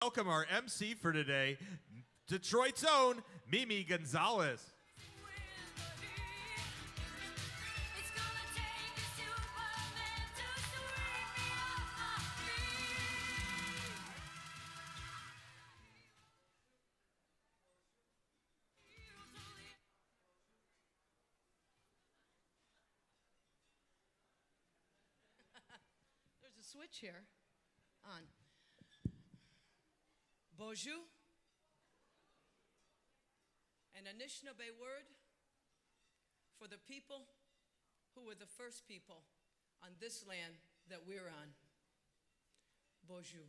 Welcome our MC for today, Detroit's own Mimi Gonzalez. There's a switch here. On. Bonjour. An Anishinaabe word for the people who were the first people on this land that we're on. Bonjour.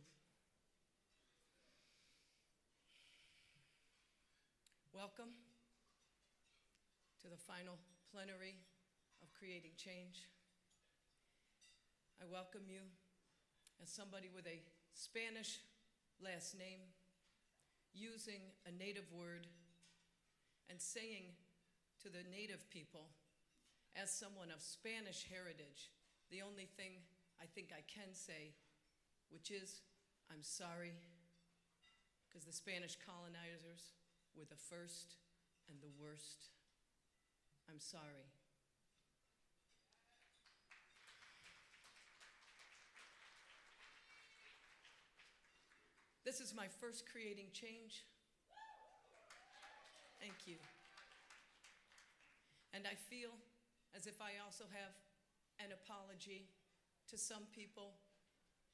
Welcome to the final plenary of Creating Change. I welcome you as somebody with a Spanish last name, using a native word, and saying to the native people, as someone of Spanish heritage, the only thing I think I can say, which is, I'm sorry, because the Spanish colonizers were the first and the worst. I'm sorry. This is my first Creating Change. Thank you. And I feel as if I also have an apology to some people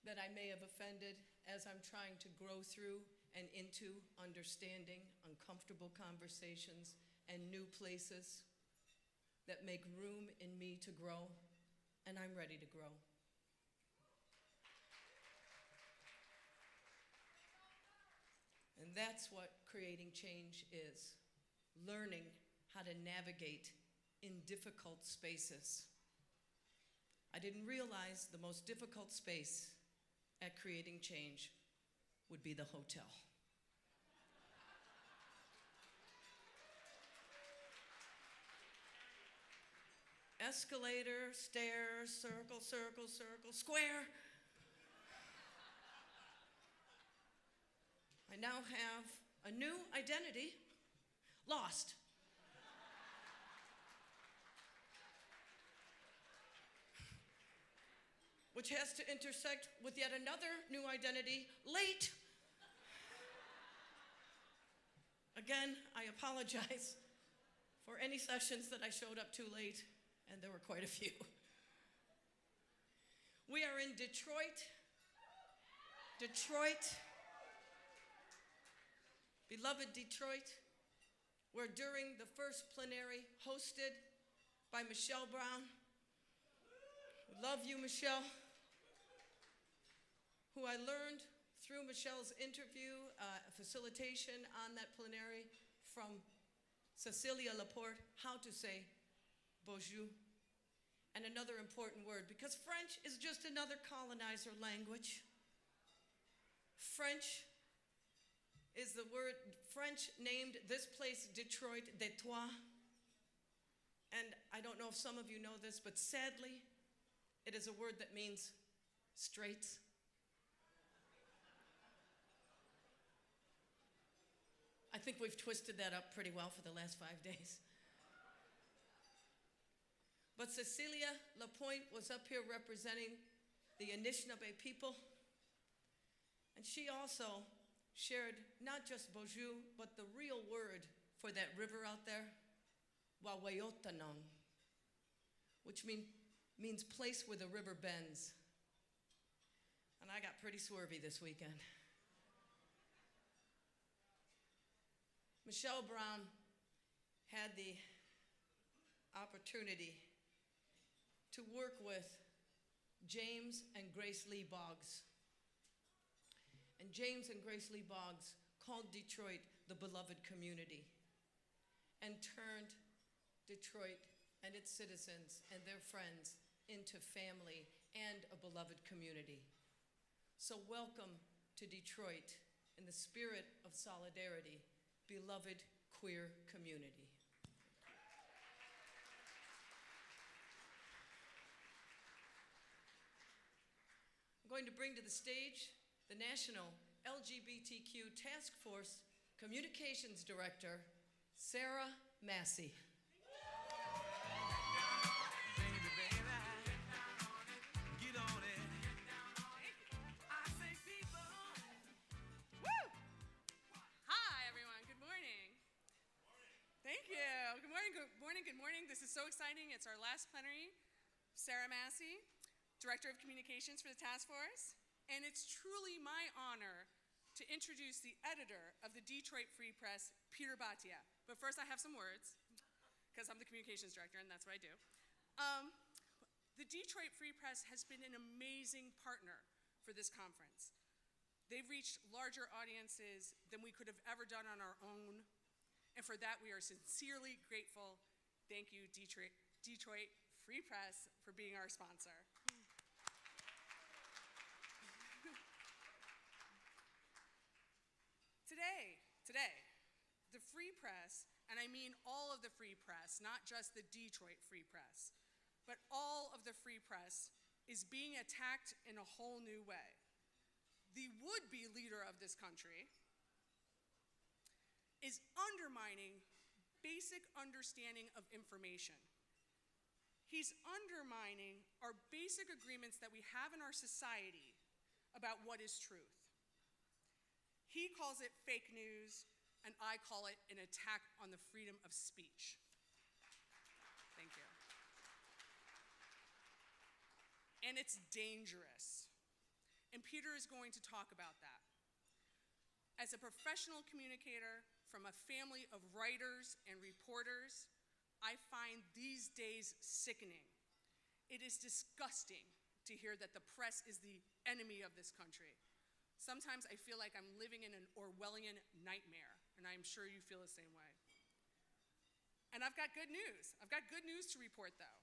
that I may have offended as I'm trying to grow through and into understanding uncomfortable conversations and new places that make room in me to grow, and I'm ready to grow. And that's what Creating Change is, learning how to navigate in difficult spaces. I didn't realize the most difficult space at Creating Change would be the hotel. Escalator, stairs, circle, circle, circle, square. I now have a new identity, lost. Which has to intersect with yet another new identity, late. Again, I apologize for any sessions that I showed up too late, and there were quite a few. We are in Detroit. Beloved Detroit, where during the first plenary hosted by Michelle Brown, love you, Michelle, who I learned through Michelle's interview, facilitation on that plenary from Cecilia Laporte, how to say bonjour, and another important word, because French is just another colonizer language. French is the word, French named this place Detroit, Detroit. And I don't know if some of you know this, but sadly, it is a word that means straits. I think we've twisted that up pretty well for the last 5 days. But Cecilia Lapointe was up here representing the Anishinaabe people. And she also shared not just bonjour, but the real word for that river out there, Wawayotanong, which means place where the river bends. And I got pretty swervy this weekend. Michelle Brown had the opportunity to work with James and Grace Lee Boggs. And James and Grace Lee Boggs called Detroit the beloved community and turned Detroit and its citizens and their friends into family and a beloved community. So welcome to Detroit in the spirit of solidarity, beloved queer community. I'm going to bring to the stage the National LGBTQ Task Force Communications Director, Sarah Massey. Good morning. This is so exciting. It's our last plenary. Sarah Massey, Director of Communications for the Task Force. And it's truly my honor to introduce the editor of the Detroit Free Press, Peter Bhatia. But first I have some words, because I'm the Communications Director and that's what I do. The Detroit Free Press has been an amazing partner for this conference. They've reached larger audiences than we could have ever done on our own. And for that, we are sincerely grateful. Thank you, Detroit Free Press, for being our sponsor. Today, the Free Press, and I mean all of the Free Press, not just the Detroit Free Press, but all of the Free Press is being attacked in a whole new way. The would-be leader of this country is undermining basic understanding of information. He's undermining our basic agreements that we have in our society about what is truth. He calls it fake news, and I call it an attack on the freedom of speech. Thank you. And it's dangerous. And Peter is going to talk about that. As a professional communicator from a family of writers and reporters, I find these days sickening. It is disgusting to hear that the press is the enemy of this country. Sometimes I feel like I'm living in an Orwellian nightmare, and I'm sure you feel the same way. And I've got good news. I've got good news to report, though.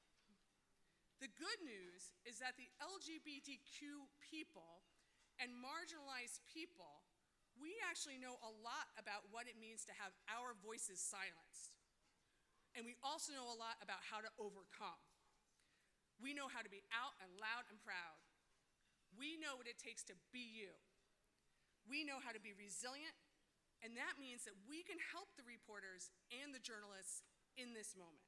The good news is that the LGBTQ people and marginalized people, we actually know a lot about what it means to have our voices silenced. And we also know a lot about how to overcome. We know how to be out and loud and proud. We know what it takes to be you. We know how to be resilient, and that means that we can help the reporters and the journalists in this moment.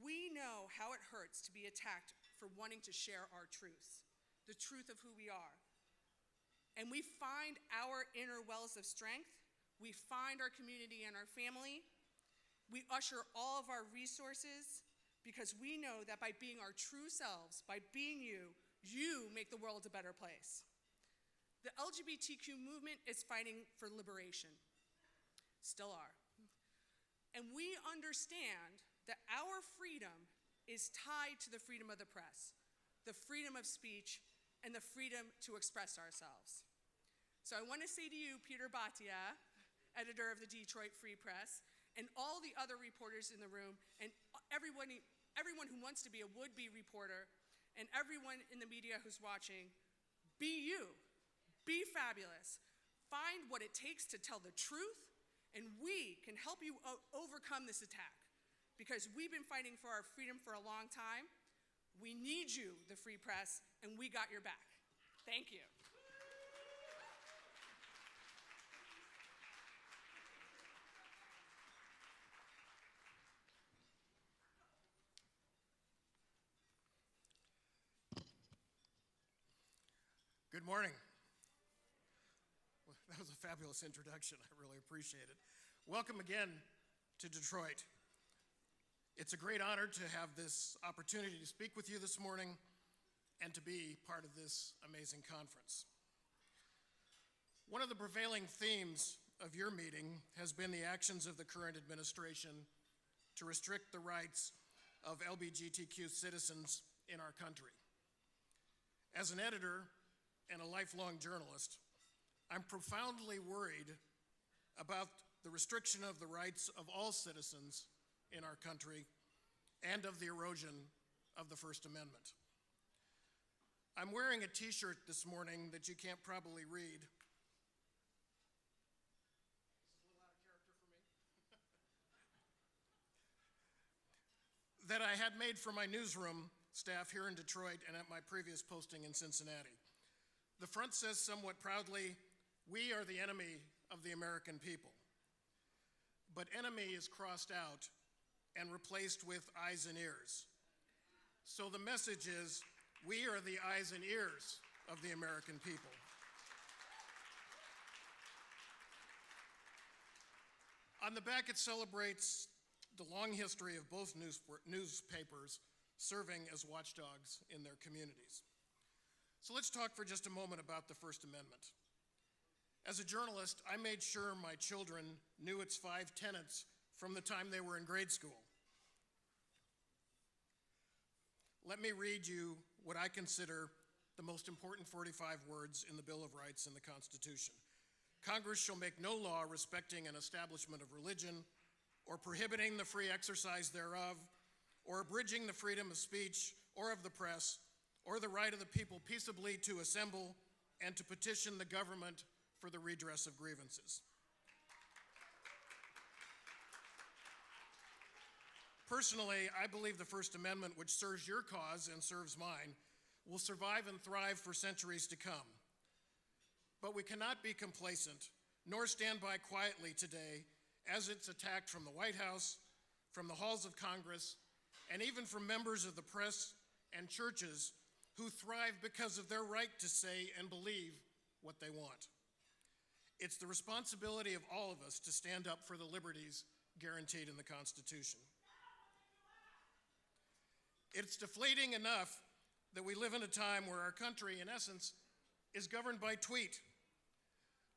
We know how it hurts to be attacked for wanting to share our truths, the truth of who we are. And we find our inner wells of strength. We find our community and our family. We usher all of our resources because we know that by being our true selves, by being you, you make the world a better place. The LGBTQ movement is fighting for liberation, still are. And we understand that our freedom is tied to the freedom of the press, the freedom of speech, and the freedom to express ourselves. So I want to say to you, Peter Bhatia, editor of the Detroit Free Press, and all the other reporters in the room, and everyone who wants to be a would-be reporter, and everyone in the media who's watching, be you, be fabulous, find what it takes to tell the truth, and we can help you overcome this attack. Because we've been fighting for our freedom for a long time. We need you, the Free Press, and we got your back. Thank you. Good morning. Well, that was a fabulous introduction. I really appreciate it. Welcome again to Detroit. It's a great honor to have this opportunity to speak with you this morning and to be part of this amazing conference. One of the prevailing themes of your meeting has been the actions of the current administration to restrict the rights of LGBTQ citizens in our country. As an editor and a lifelong journalist, I'm profoundly worried about the restriction of the rights of all citizens in our country and of the erosion of the First Amendment. I'm wearing a t-shirt this morning that you can't probably read. Is this a little out of character for me? That I had made for my newsroom staff here in Detroit and at my previous posting in Cincinnati. The front says somewhat proudly, "We are the enemy of the American people." But enemy is crossed out and replaced with eyes and ears. So the message is, we are the eyes and ears of the American people. On the back, it celebrates the long history of both newspapers serving as watchdogs in their communities. So let's talk for just a moment about the First Amendment. As a journalist, I made sure my children knew its 5 tenets from the time they were in grade school. Let me read you what I consider the most important 45 words in the Bill of Rights and the Constitution. Congress shall make no law respecting an establishment of religion, or prohibiting the free exercise thereof, or abridging the freedom of speech or of the press, or the right of the people peaceably to assemble and to petition the government for the redress of grievances. Personally, I believe the First Amendment, which serves your cause and serves mine, will survive and thrive for centuries to come. But we cannot be complacent, nor stand by quietly today as it's attacked from the White House, from the halls of Congress, and even from members of the press and churches who thrive because of their right to say and believe what they want. It's the responsibility of all of us to stand up for the liberties guaranteed in the Constitution. It's deflating enough that we live in a time where our country, in essence, is governed by tweet.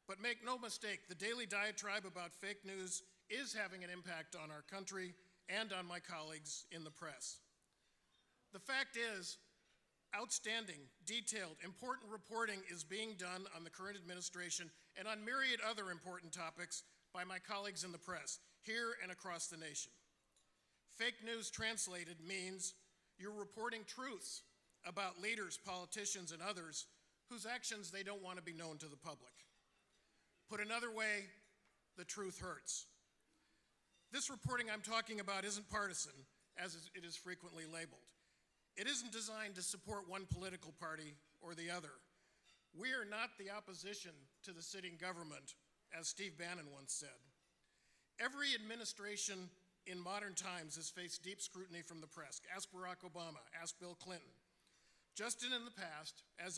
But make no mistake, the daily diatribe about fake news is having an impact on our country and on my colleagues in the press. The fact is, outstanding, detailed, important reporting is being done on the current administration and on myriad other important topics by my colleagues in the press, here and across the nation. Fake news translated means you're reporting truths about leaders, politicians, and others whose actions they don't want to be known to the public. Put another way, the truth hurts. This reporting I'm talking about isn't partisan, as it is frequently labeled. It isn't designed to support one political party or the other. We are not the opposition to the sitting government, as Steve Bannon once said. Every administration in modern times has faced deep scrutiny from the press. Ask Barack Obama, ask Bill Clinton. Just as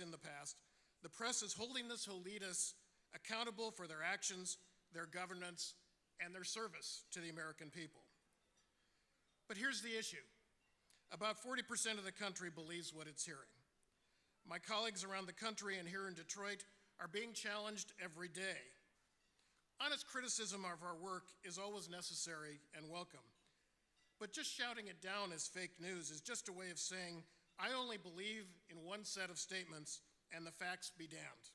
in the past, the press is holding this who lead us accountable for their actions, their governance, and their service to the American people. But here's the issue. About 40% of the country believes what it's hearing. My colleagues around the country and here in Detroit are being challenged every day. Honest criticism of our work is always necessary and welcome. But just shouting it down as fake news is just a way of saying, I only believe in one set of statements and the facts be damned.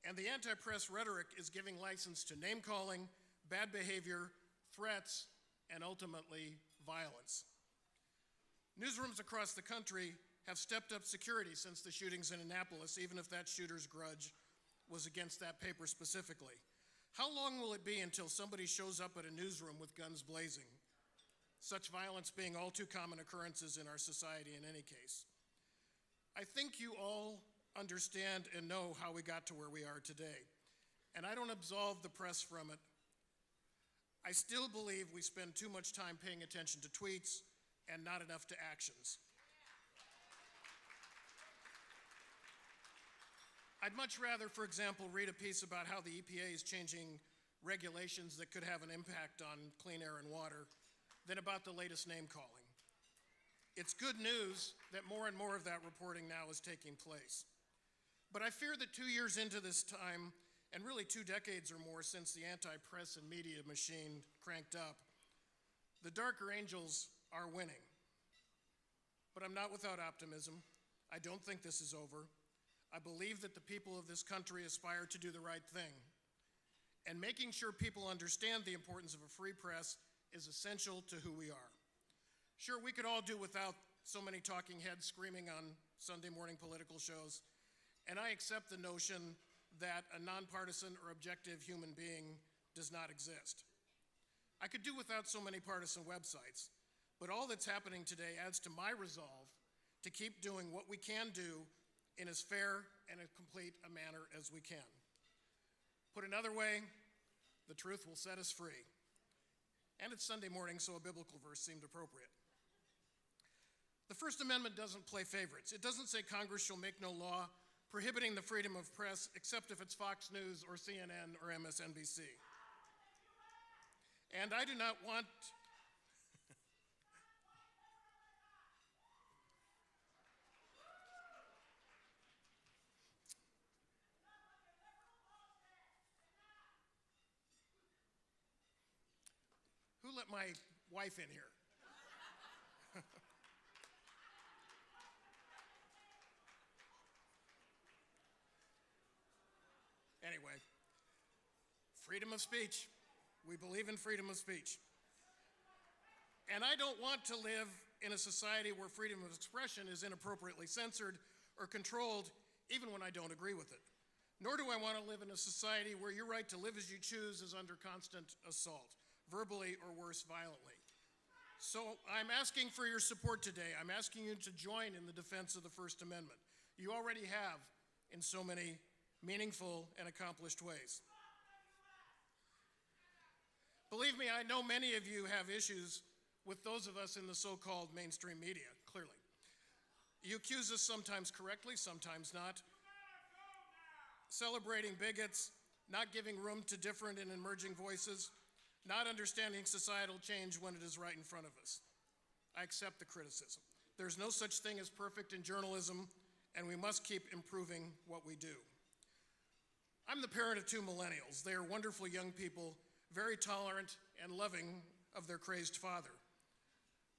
And the anti-press rhetoric is giving license to name-calling, bad behavior, threats, and ultimately violence. Newsrooms across the country have stepped up security since the shootings in Annapolis, even if that shooter's grudge was against that paper specifically. How long will it be until somebody shows up at a newsroom with guns blazing? Such violence being all too common occurrences in our society in any case. I think you all understand and know how we got to where we are today, and I don't absolve the press from it. I still believe we spend too much time paying attention to tweets and not enough to actions. I'd much rather, for example, read a piece about how the EPA is changing regulations that could have an impact on clean air and water than about the latest name-calling. It's good news that more and more of that reporting now is taking place. But I fear that 2 years into this time, and really 2 decades or more since the anti-press and media machine cranked up, the darker angels are winning. But I'm not without optimism. I don't think this is over. I believe that the people of this country aspire to do the right thing. And making sure people understand the importance of a free press is essential to who we are. Sure, we could all do without so many talking heads screaming on Sunday morning political shows, and I accept the notion that a nonpartisan or objective human being does not exist. I could do without so many partisan websites, but all that's happening today adds to my resolve to keep doing what we can do in as fair and as complete a manner as we can. Put another way, the truth will set us free. And it's Sunday morning, so a biblical verse seemed appropriate. The First Amendment doesn't play favorites. It doesn't say Congress shall make no law prohibiting the freedom of press except if it's Fox News or CNN or MSNBC. And I do not want Who let my wife in here? Anyway, freedom of speech. We believe in freedom of speech. And I don't want to live in a society where freedom of expression is inappropriately censored or controlled, even when I don't agree with it. Nor do I want to live in a society where your right to live as you choose is under constant assault, verbally or worse, violently. So I'm asking for your support today. I'm asking you to join in the defense of the First Amendment. You already have in so many meaningful and accomplished ways. Believe me, I know many of you have issues with those of us in the so-called mainstream media, clearly. You accuse us sometimes correctly, sometimes not. Celebrating bigots, not giving room to different and emerging voices, not understanding societal change when it is right in front of us. I accept the criticism. There's no such thing as perfect in journalism, and we must keep improving what we do. I'm the parent of 2 millennials. They are wonderful young people, very tolerant and loving of their crazed father.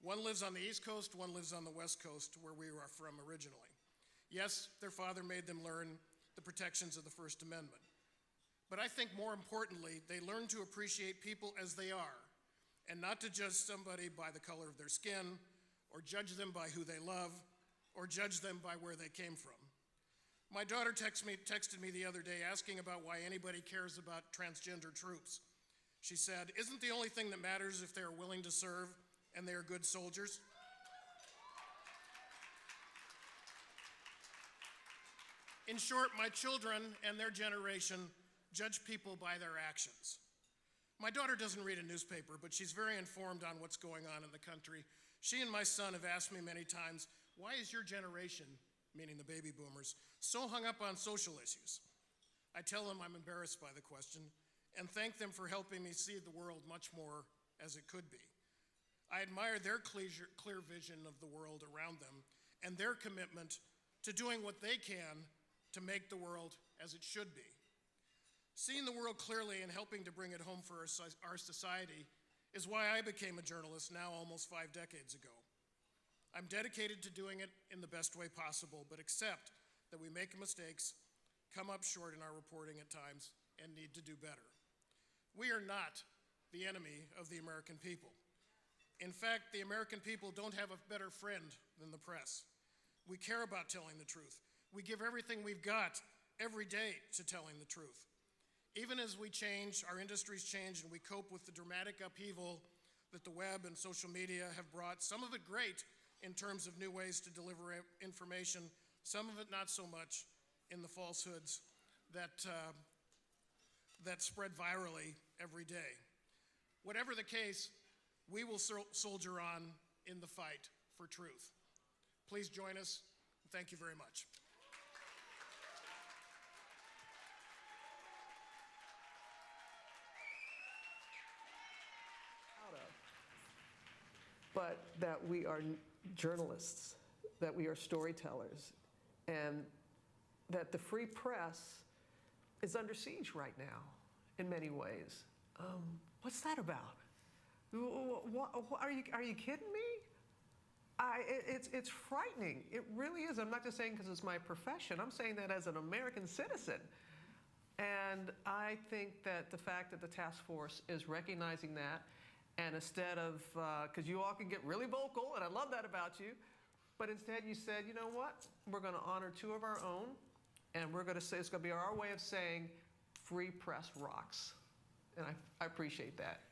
One lives on the East Coast, one lives on the West Coast, where we are from originally. Yes, their father made them learn the protections of the First Amendment. But I think more importantly, they learn to appreciate people as they are, and not to judge somebody by the color of their skin, or judge them by who they love, or judge them by where they came from. My daughter texted me the other day asking about why anybody cares about transgender troops. She said, "Isn't the only thing that matters if they are willing to serve and they are good soldiers?" In short, my children and their generation judge people by their actions. My daughter doesn't read a newspaper, but she's very informed on what's going on in the country. She and my son have asked me many times, "Why is your generation," meaning the baby boomers, "so hung up on social issues?" I tell them I'm embarrassed by the question and thank them for helping me see the world much more as it could be. I admire their clear vision of the world around them and their commitment to doing what they can to make the world as it should be. Seeing the world clearly and helping to bring it home for our society is why I became a journalist now almost 5 decades ago. I'm dedicated to doing it in the best way possible, but accept that we make mistakes, come up short in our reporting at times, and need to do better. We are not the enemy of the American people. In fact, the American people don't have a better friend than the press. We care about telling the truth. We give everything we've got every day to telling the truth. Even as we change, our industries change, and we cope with the dramatic upheaval that the web and social media have brought, some of it great in terms of new ways to deliver information, some of it not so much in the falsehoods that spread virally every day. Whatever the case, we will soldier on in the fight for truth. Please join us. Thank you very much. But that we are journalists, that we are storytellers, and that the free press is under siege right now in many ways. What's that about? Are you kidding me? It's frightening. It really is. I'm not just saying because it's my profession. I'm saying that as an American citizen. And I think that the fact that the task force is recognizing that, and instead of, because you all can get really vocal, and I love that about you, but instead you said, you know what? We're going to honor 2 of our own, and we're going to say, it's going to be our way of saying, free press rocks. And I appreciate that.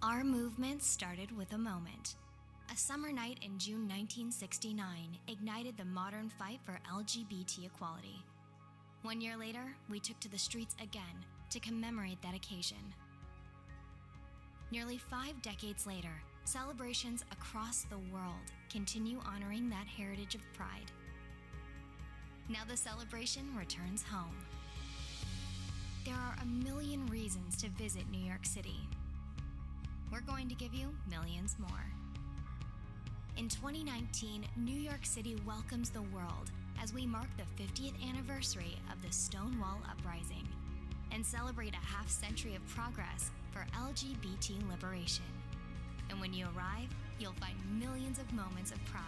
Our movement started with a moment. A summer night in June 1969 ignited the modern fight for LGBT equality. 1 year later, we took to the streets again to commemorate that occasion. Nearly 5 decades later, celebrations across the world continue honoring that heritage of pride. Now the celebration returns home. There are a million reasons to visit New York City. We're going to give you millions more. In 2019, New York City welcomes the world as we mark the 50th anniversary of the Stonewall Uprising and celebrate a half-century of progress for LGBT liberation. And when you arrive, you'll find millions of moments of pride.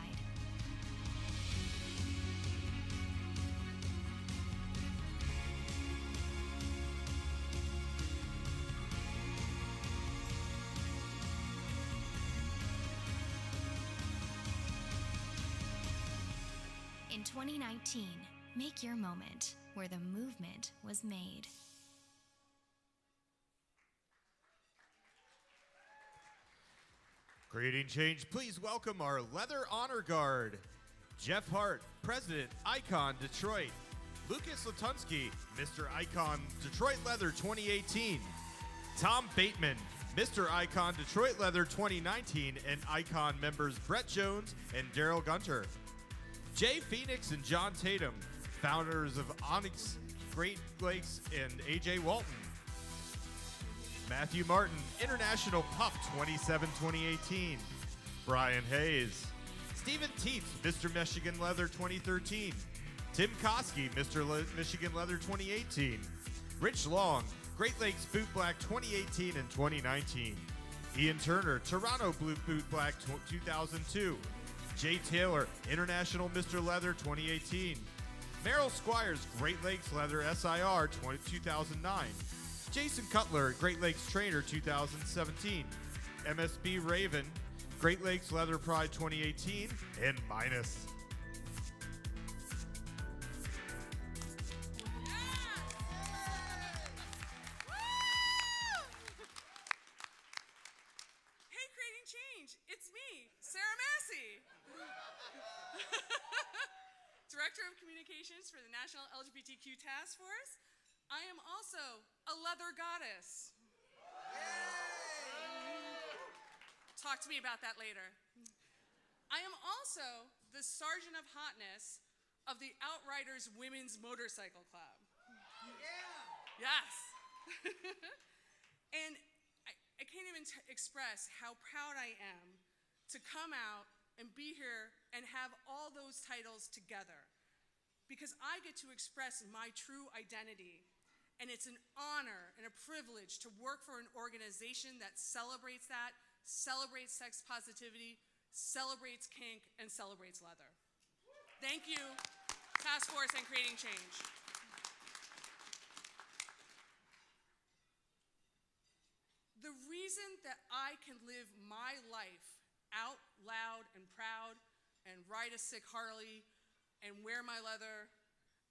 In 2019, make your moment where the movement was made. Creating change, please welcome our Leather Honor Guard. Jeff Hart, President, Icon Detroit. Lucas Latunsky, Mr. Icon Detroit Leather 2018. Tom Bateman, Mr. Icon Detroit Leather 2019, and Icon members Brett Jones and Daryl Gunter. Jay Phoenix and John Tatum, founders of Onyx Great Lakes and AJ Walton. Matthew Martin, International Pup 27-2018. Brian Hayes. Stephen Teets, Mr. Michigan Leather 2013. Tim Koski, Mr. Michigan Leather 2018. Rich Long, Great Lakes Boot Black 2018 and 2019. Ian Turner, Toronto Blue Boot Black 2002. Jay Taylor, International Mr. Leather 2018. Merrill Squires, Great Lakes Leather SIR 2009. Jason Cutler, Great Lakes Trainer 2017. MSB Raven, Great Lakes Leather Pride 2018, and Minus. Hey, Creating Change, it's me, Sarah Massey. Director of Communications for the National LGBTQ Task Force. I am also a leather goddess. Talk to me about that later. I am also the Sergeant of Hotness of the Outriders Women's Motorcycle Club. Yes. And I can't even express how proud I am to come out and be here and have all those titles together, because I get to express my true identity. And it's an honor and a privilege to work for an organization that celebrates that, celebrates sex positivity, celebrates kink, and celebrates leather. Thank you, Task Force and Creating Change. The reason that I can live my life out loud and proud and ride a sick Harley and wear my leather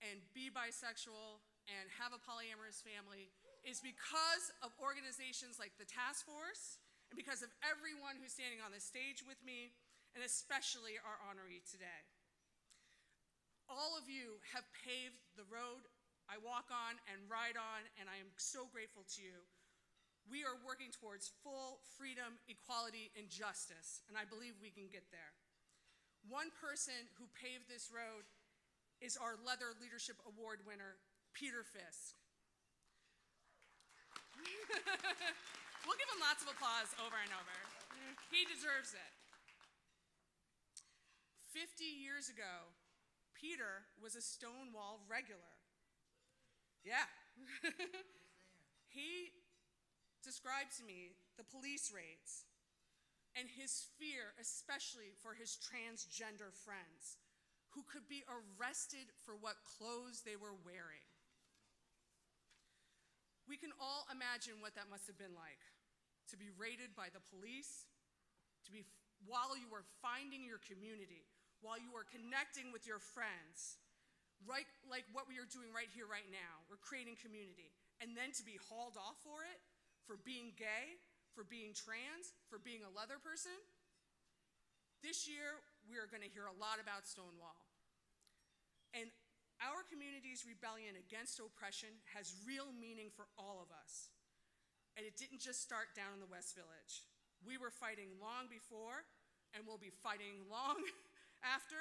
and be bisexual and have a polyamorous family is because of organizations like the Task Force and because of everyone who's standing on this stage with me, and especially our honoree today. All of you have paved the road I walk on and ride on, and I am so grateful to you. We are working towards full freedom, equality, and justice, and I believe we can get there. One person who paved this road is our Leather Leadership Award winner, Peter Fiske. We'll give him lots of applause over and over. He deserves it. 50 years ago, Peter was a Stonewall regular. Yeah. He described to me the police raids and his fear, especially for his transgender friends, who could be arrested for what clothes they were wearing. We can all imagine what that must have been like, to be raided by the police, while you were finding your community, while you were connecting with your friends, right, like what we are doing right here, right now. We're creating community. And then to be hauled off for it, for being gay, for being trans, for being a leather person. This year, we are going to hear a lot about Stonewall. And our community's rebellion against oppression has real meaning for all of us. And it didn't just start down in the West Village. We were fighting long before, and we'll be fighting long after,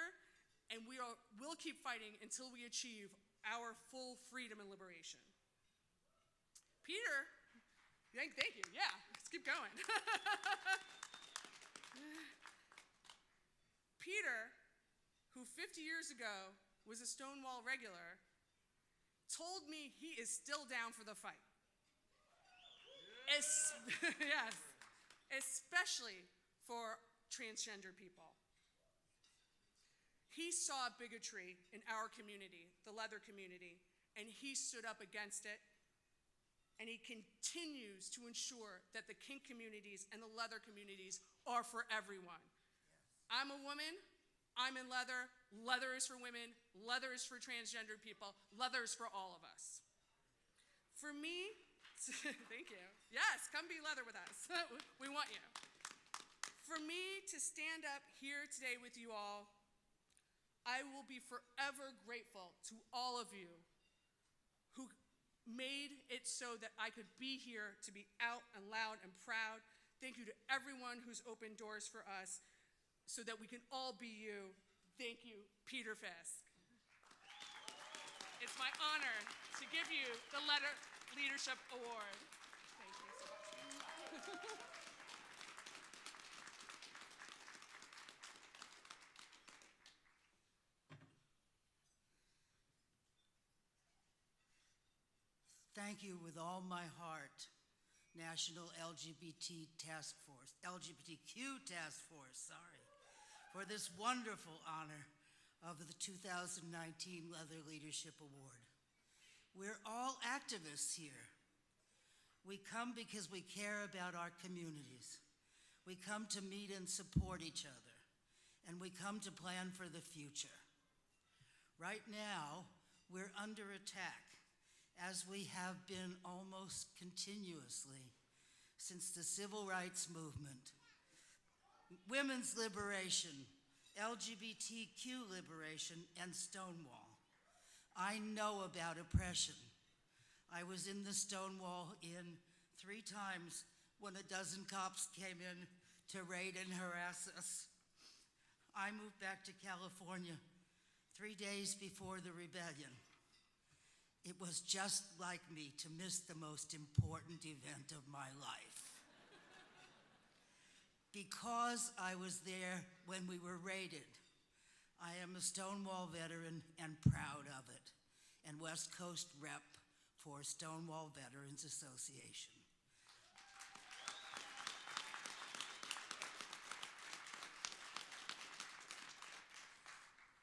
and we'll keep fighting until we achieve our full freedom and liberation. Peter, thank you, yeah, let's keep going. Peter, who 50 years ago was a Stonewall regular, told me he is still down for the fight. Yes, especially for transgender people. He saw bigotry in our community, the leather community, and he stood up against it, and he continues to ensure that the kink communities and the leather communities are for everyone. I'm a woman, I'm in leather, leather is for women, leather is for transgender people, leather is for all of us. For me, thank you. Yes, come be leather with us. We want you. For me to stand up here today with you all, I will be forever grateful to all of you who made it so that I could be here to be out and loud and proud. Thank you to everyone who's opened doors for us so that we can all be you. Thank you, Peter Fiske. It's my honor to give you the Leadership Award. Thank you so much. Thank you with all my heart, National LGBTQ Task Force, for this wonderful honor of the 2019 Leather Leadership Award. We're all activists here. We come because we care about our communities. We come to meet and support each other, and we come to plan for the future. Right now, we're under attack, as we have been almost continuously since the Civil Rights Movement. Women's liberation, LGBTQ liberation, and Stonewall. I know about oppression. I was in the Stonewall Inn 3 times when a dozen cops came in to raid and harass us. I moved back to California 3 days before the rebellion. It was just like me to miss the most important event of my life. Because I was there when we were raided, I am a Stonewall veteran and proud of it, and West Coast rep for Stonewall Veterans Association.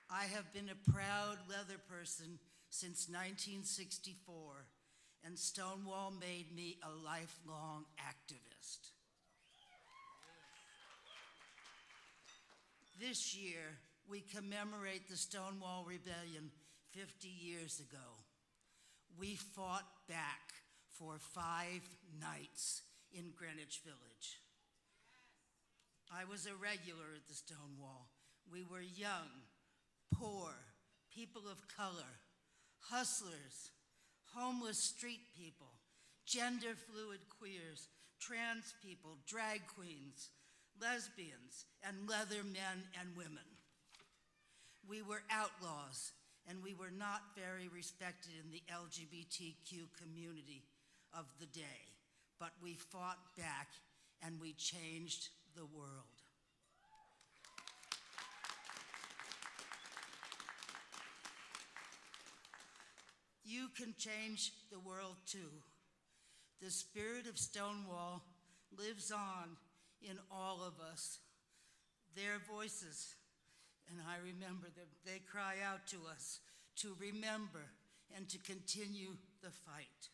I have been a proud leather person since 1964, and Stonewall made me a lifelong activist. This year, we commemorate the Stonewall Rebellion 50 years ago. We fought back for 5 nights in Greenwich Village. I was a regular at the Stonewall. We were young, poor, people of color, hustlers, homeless street people, gender fluid queers, trans people, drag queens, lesbians, and leather men and women. We were outlaws, and we were not very respected in the LGBTQ community of the day, but we fought back and we changed the world. You can change the world too. The spirit of Stonewall lives on in all of us. Their voices, and I remember them, they cry out to us to remember and to continue the fight.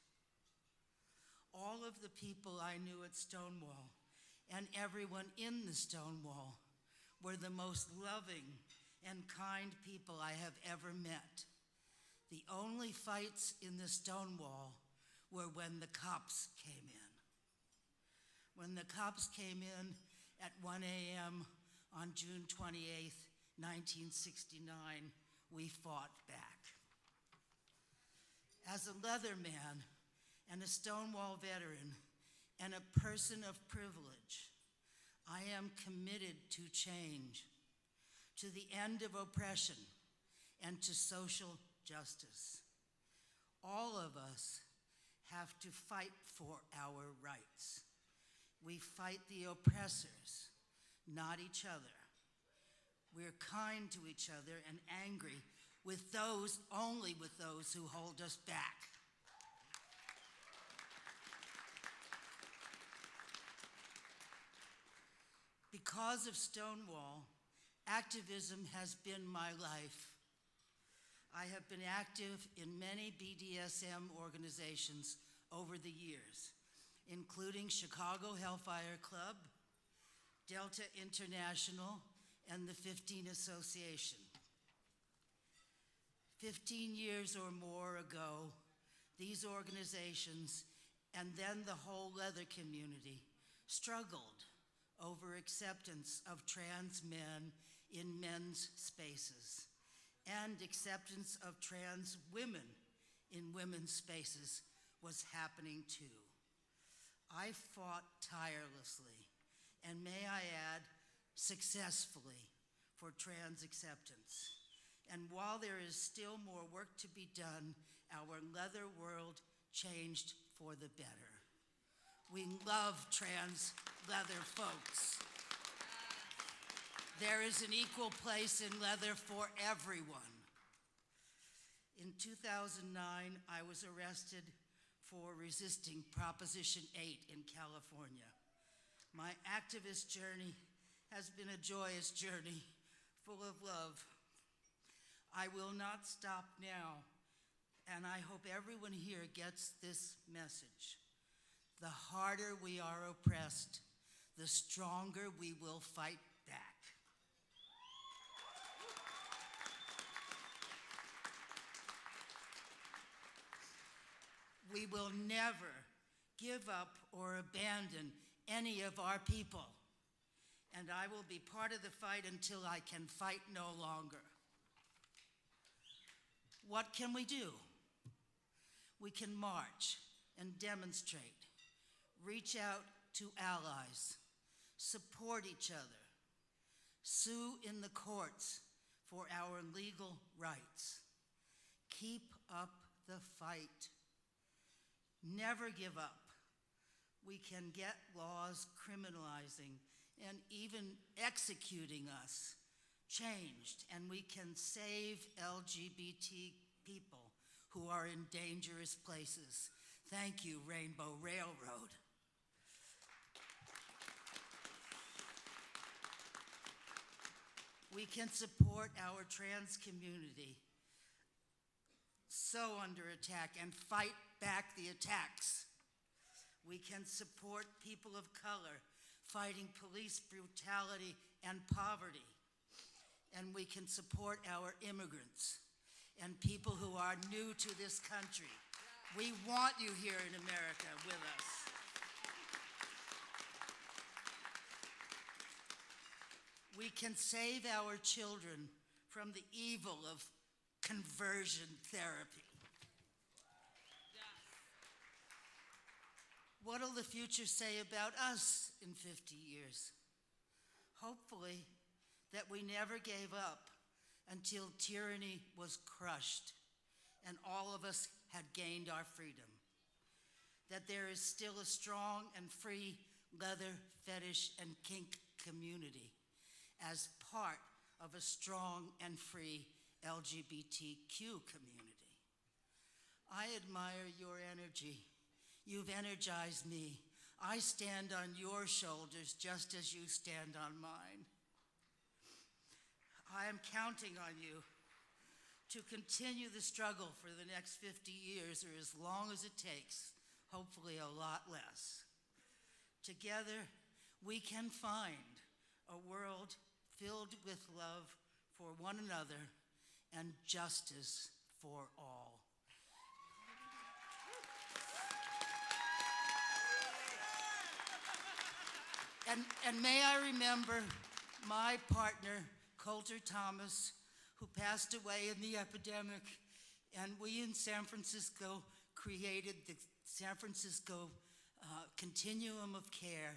All of the people I knew at Stonewall and everyone in the Stonewall were the most loving and kind people I have ever met. The only fights in the Stonewall were when the cops came in. When the cops came in at 1 a.m. on June 28th, 1969, we fought back. As a Leatherman and a Stonewall veteran and a person of privilege, I am committed to change, to the end of oppression, and to social justice. All of us have to fight for our rights. We fight the oppressors, not each other. We're kind to each other and angry with those, only with those who hold us back. Because of Stonewall, activism has been my life. I have been active in many BDSM organizations over the years, including Chicago Hellfire Club, Delta International, and the 15 Association. 15 years or more ago, these organizations, and then the whole leather community, struggled over acceptance of trans men in men's spaces and acceptance of trans women in women's spaces was happening too. I fought tirelessly, and may I add, successfully, for trans acceptance. And while there is still more work to be done, our leather world changed for the better. We love trans leather folks. There is an equal place in leather for everyone. In 2009, I was arrested for resisting Proposition 8 in California. My activist journey has been a joyous journey, full of love. I will not stop now, and I hope everyone here gets this message. The harder we are oppressed, the stronger we will fight back. We will never give up or abandon any of our people, and I will be part of the fight until I can fight no longer. What can we do? We can march and demonstrate, reach out to allies, support each other, sue in the courts for our legal rights. Keep up the fight. Never give up. We can get laws criminalizing and even executing us changed, and we can save LGBT people who are in dangerous places. Thank you, Rainbow Railroad. We can support our trans community, so under attack, and fight back the attacks. We can support people of color fighting police brutality and poverty. And we can support our immigrants and people who are new to this country. We want you here in America with us. We can save our children from the evil of conversion therapy. What will the future say about us in 50 years? Hopefully, that we never gave up until tyranny was crushed and all of us had gained our freedom. That there is still a strong and free leather, fetish, and kink community as part of a strong and free LGBTQ community. I admire your energy. You've energized me. I stand on your shoulders just as you stand on mine. I am counting on you to continue the struggle for the next 50 years or as long as it takes, hopefully a lot less. Together, we can find a world filled with love for one another and justice for all. And may I remember my partner, Coulter Thomas, who passed away in the epidemic, and we in San Francisco created the San Francisco Continuum of Care,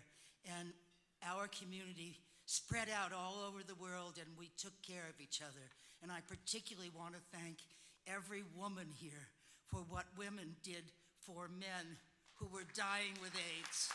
and our community spread out all over the world, and we took care of each other. And I particularly want to thank every woman here for what women did for men who were dying with AIDS.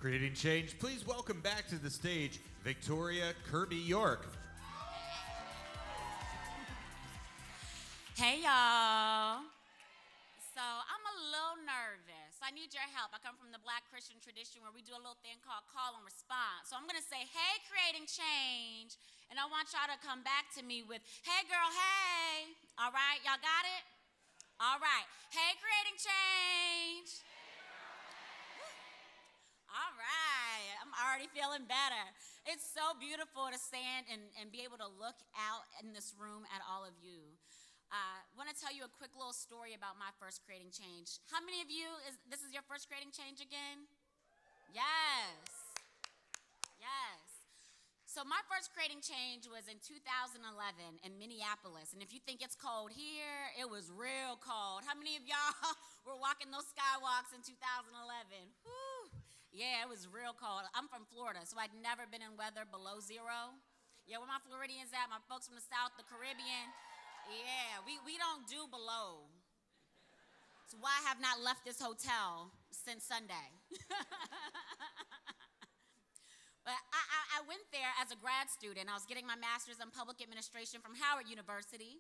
Creating change, please welcome back to the stage Victoria Kirby York. Hey y'all. So I'm a little nervous. I need your help. I come from the Black Christian tradition where we do a little thing called call and response. So I'm gonna say, hey, creating change. And I want y'all to come back to me with, hey girl, hey. All right, y'all got it? All right, hey, creating change. All right, I'm already feeling better. It's so beautiful to stand and be able to look out in this room at all of you. I want to tell you a quick little story about my first creating change. How many of you, this is your first creating change again? Yes. Yes. So my first creating change was in 2011 in Minneapolis. And if you think it's cold here, it was real cold. How many of y'all were walking those skywalks in 2011? Whew. Yeah, it was real cold. I'm from Florida, so I'd never been in weather below zero. Yeah, where my Floridians at, my folks from the South, the Caribbean. Yeah, we don't do below. That's why I have not left this hotel since Sunday. But I went there as a grad student. I was getting my master's in public administration from Howard University.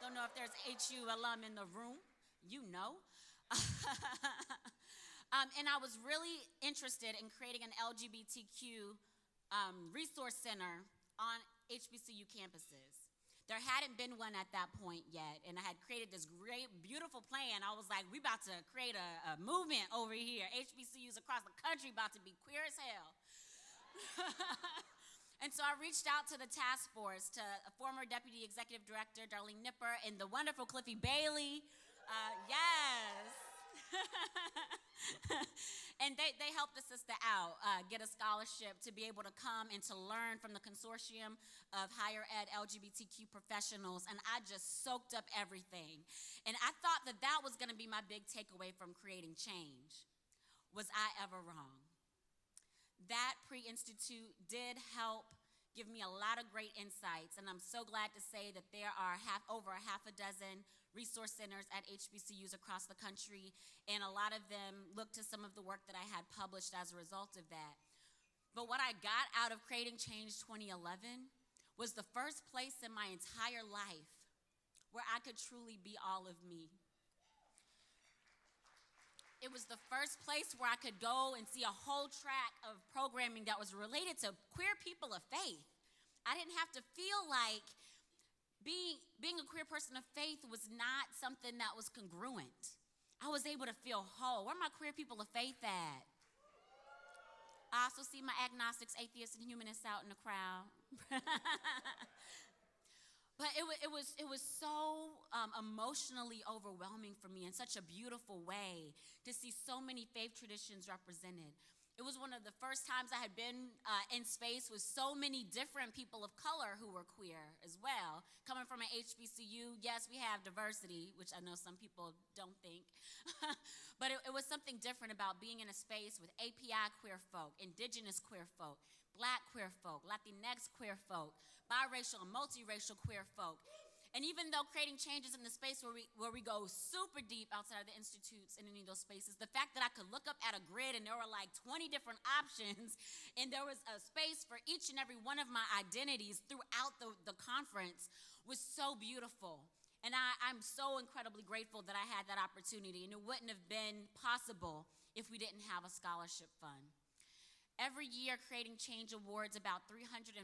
Don't know if there's HU alum in the room. You know. And I was really interested in creating an LGBTQ resource center on HBCU campuses. There hadn't been one at that point yet, and I had created this great, beautiful plan. I was like, we about to create a movement over here. HBCUs across the country about to be queer as hell. And so I reached out to the task force, to a former Deputy Executive Director, Darlene Nipper, and the wonderful Cliffy Bailey. Yes. And they helped a sister out, get a scholarship to be able to come and to learn from the consortium of higher ed LGBTQ professionals, and I just soaked up everything. And I thought that was gonna be my big takeaway from creating change. Was I ever wrong? That pre-institute did help give me a lot of great insights, and I'm so glad to say that there are over a half a dozen resource centers at HBCUs across the country, and a lot of them look to some of the work that I had published as a result of that. But what I got out of Creating Change 2011 was the first place in my entire life where I could truly be all of me. It was the first place where I could go and see a whole track of programming that was related to queer people of faith. I didn't have to feel like being a queer person of faith was not something that was congruent. I was able to feel whole. Where are my queer people of faith at? I also see my agnostics, atheists, and humanists out in the crowd. But it was so emotionally overwhelming for me in such a beautiful way to see so many faith traditions represented. It was one of the first times I had been in space with so many different people of color who were queer as well. Coming from an HBCU, yes, we have diversity, which I know some people don't think. But it was something different about being in a space with API queer folk, indigenous queer folk, Black queer folk, Latinx queer folk, biracial and multiracial queer folk. And even though Creating Change is in the space where we go super deep outside of the institutes in any of those spaces, the fact that I could look up at a grid and there were like 20 different options, and there was a space for each and every one of my identities throughout the conference was so beautiful. And I'm so incredibly grateful that I had that opportunity, and it wouldn't have been possible if we didn't have a scholarship fund. Every year, Creating Change awards about 350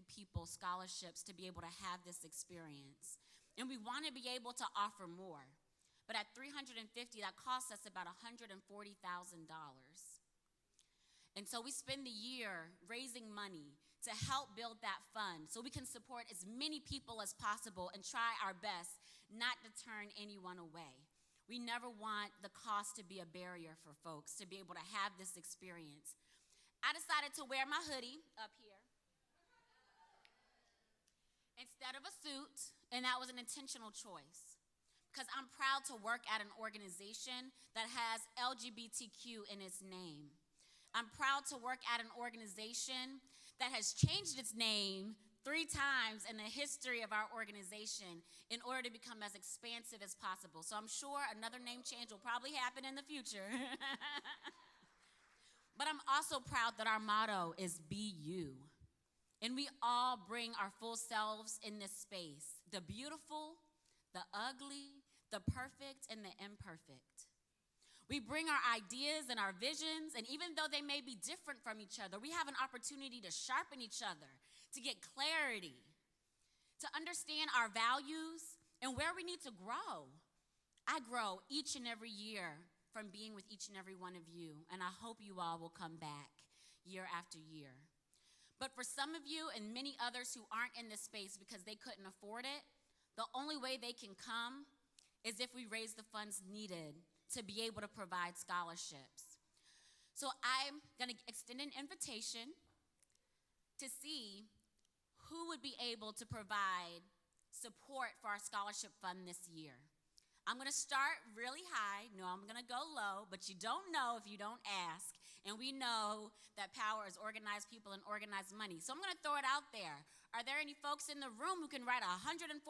people scholarships to be able to have this experience. And we want to be able to offer more. But at 350, that costs us about $140,000. And so we spend the year raising money to help build that fund so we can support as many people as possible and try our best not to turn anyone away. We never want the cost to be a barrier for folks to be able to have this experience. I decided to wear my hoodie up here instead of a suit, and that was an intentional choice because I'm proud to work at an organization that has LGBTQ in its name. I'm proud to work at an organization that has changed its name 3 times in the history of our organization in order to become as expansive as possible. So I'm sure another name change will probably happen in the future. But I'm also proud that our motto is Be You. And we all bring our full selves in this space, the beautiful, the ugly, the perfect, and the imperfect. We bring our ideas and our visions, and even though they may be different from each other, we have an opportunity to sharpen each other, to get clarity, to understand our values and where we need to grow. I grow each and every year from being with each and every one of you, and I hope you all will come back year after year. But for some of you and many others who aren't in this space because they couldn't afford it, the only way they can come is if we raise the funds needed to be able to provide scholarships. So I'm going to extend an invitation to see who would be able to provide support for our scholarship fund this year. I'm going to start really high. No, I'm going to go low, but you don't know if you don't ask. And we know that power is organized people and organized money. So I'm going to throw it out there. Are there any folks in the room who can write a $140,000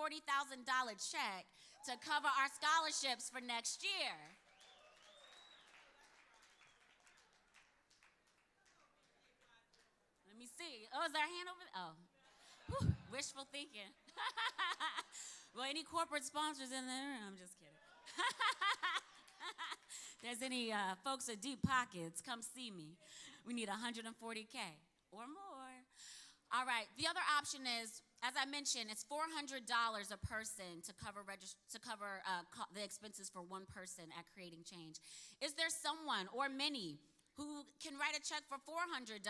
check to cover our scholarships for next year? Let me see. Oh, is there a hand over there? Oh, whew, wishful thinking. Well, any corporate sponsors in there? I'm just kidding. There's any folks with deep pockets, come see me. We need $140K or more. All right, the other option is, as I mentioned, it's $400 a person to cover the expenses for one person at Creating Change. Is there someone or many who can write a check for $400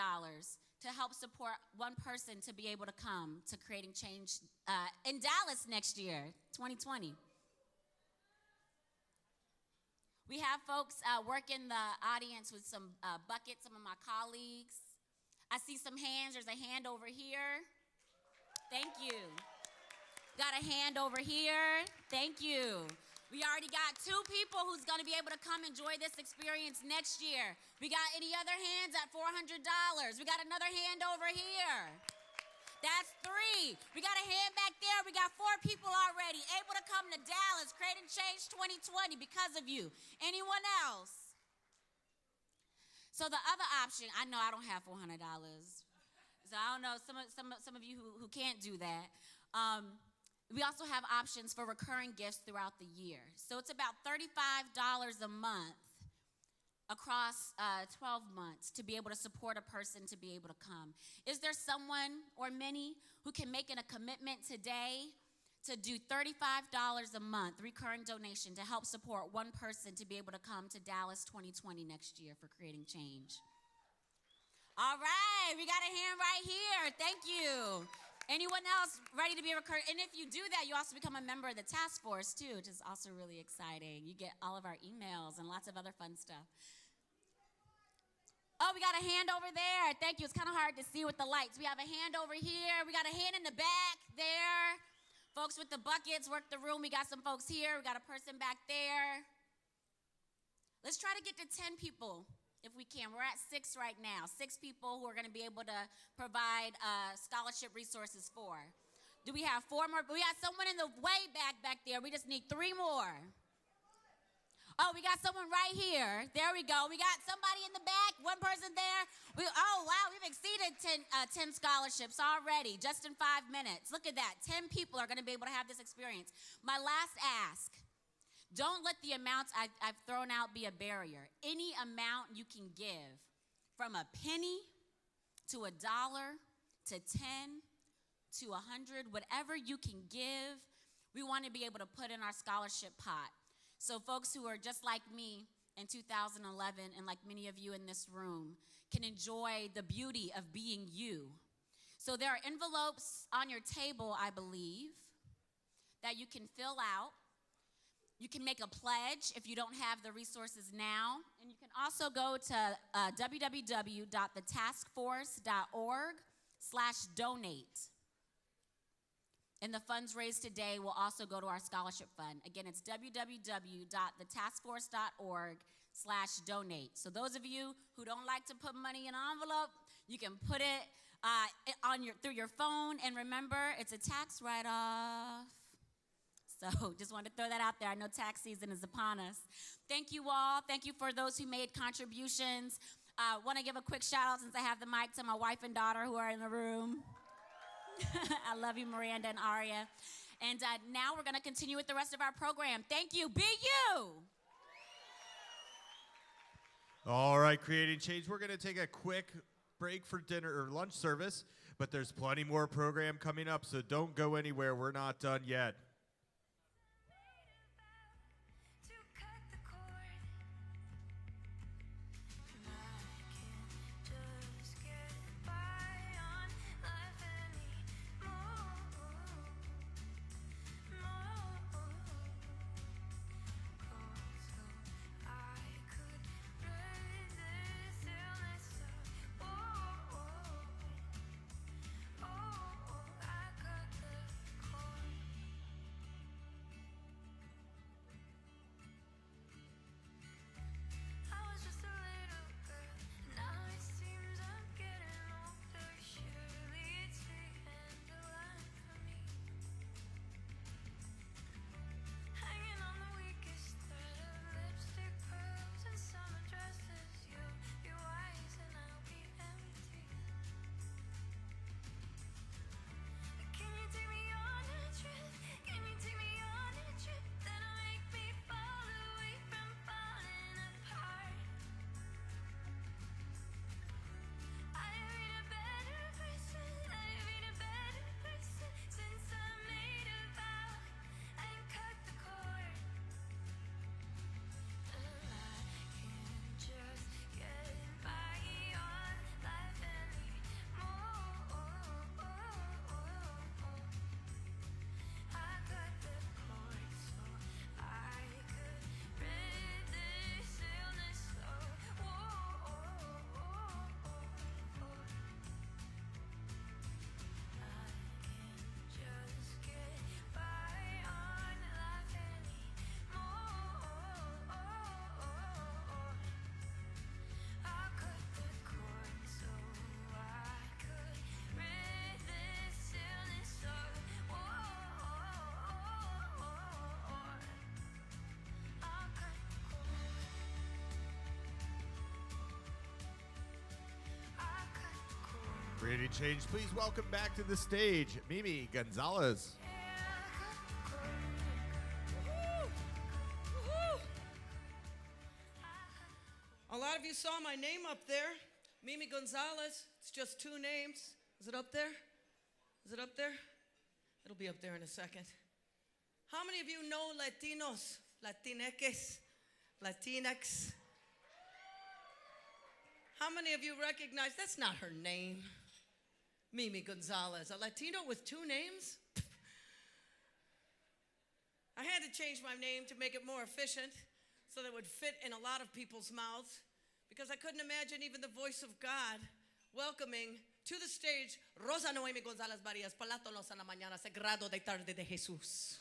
to help support one person to be able to come to Creating Change in Dallas next year, 2020? We have folks work in the audience with some buckets, some of my colleagues. I see some hands. There's a hand over here. Thank you. Got a hand over here. Thank you. We already got 2 people who's going to be able to come enjoy this experience next year. We got any other hands at $400? We got another hand over here. That's 3. We got a hand back there. We got 4 people already able to come to Dallas, Creating Change 2020 because of you. Anyone else? So the other option, I know I don't have $400. So I don't know, some of you who can't do that. We also have options for recurring gifts throughout the year. So it's about $35 a month across 12 months to be able to support a person to be able to come. Is there someone or many who can make a commitment today to do $35 a month, recurring donation, to help support one person to be able to come to Dallas 2020 next year for Creating Change? All right, we got a hand right here. Thank you. Anyone else ready to be a recurring? And if you do that, you also become a member of the task force too, which is also really exciting. You get all of our emails and lots of other fun stuff. Oh, we got a hand over there. Thank you. It's kind of hard to see with the lights. We have a hand over here. We got a hand in the back there. Folks with the buckets work the room. We got some folks here. We got a person back there. Let's try to get to 10 people if we can. We're at 6 right now. 6 people who are going to be able to provide scholarship resources for. Do we have 4 more? We got someone in the way back there. We just need 3 more. Oh, we got someone right here. There we go. We got somebody in the back, 1 person there. Oh, wow, we've exceeded 10 scholarships already, just in 5 minutes. Look at that. 10 people are going to be able to have this experience. My last ask, don't let the amounts I've thrown out be a barrier. Any amount you can give, from a penny to $1 to 10 to 100, whatever you can give, we want to be able to put in our scholarship pot. So folks who are just like me in 2011 and like many of you in this room can enjoy the beauty of being you. So there are envelopes on your table, I believe, that you can fill out. You can make a pledge if you don't have the resources now. And you can also go to www.thetaskforce.org/donate. And the funds raised today will also go to our scholarship fund. Again, it's www.thetaskforce.org/donate. So those of you who don't like to put money in an envelope, you can put it through your phone. And remember, it's a tax write-off. So just wanted to throw that out there. I know tax season is upon us. Thank you all. Thank you for those who made contributions. I want to give a quick shout out since I have the mic to my wife and daughter who are in the room. I love you, Miranda and Aria. And now we're going to continue with the rest of our program. Thank you. Be you. All right, Creating Change. We're going to take a quick break for dinner or lunch service, but there's plenty more program coming up, so don't go anywhere. We're not done yet. Creating Change, please welcome back to the stage, Mimi Gonzalez. A lot of you saw my name up there, Mimi Gonzalez. It's just two names. Is it up there? Is it up there? It'll be up there in a second. How many of you know Latinos, Latineques, Latinx? How many of you recognize that's not her name? Mimi Gonzalez, a Latino with two names? I had to change my name to make it more efficient so that it would fit in a lot of people's mouths because I couldn't imagine even the voice of God welcoming to the stage Rosa Noemi González Barías, Palátonos en la mañana, Sagrado de tarde de Jesús.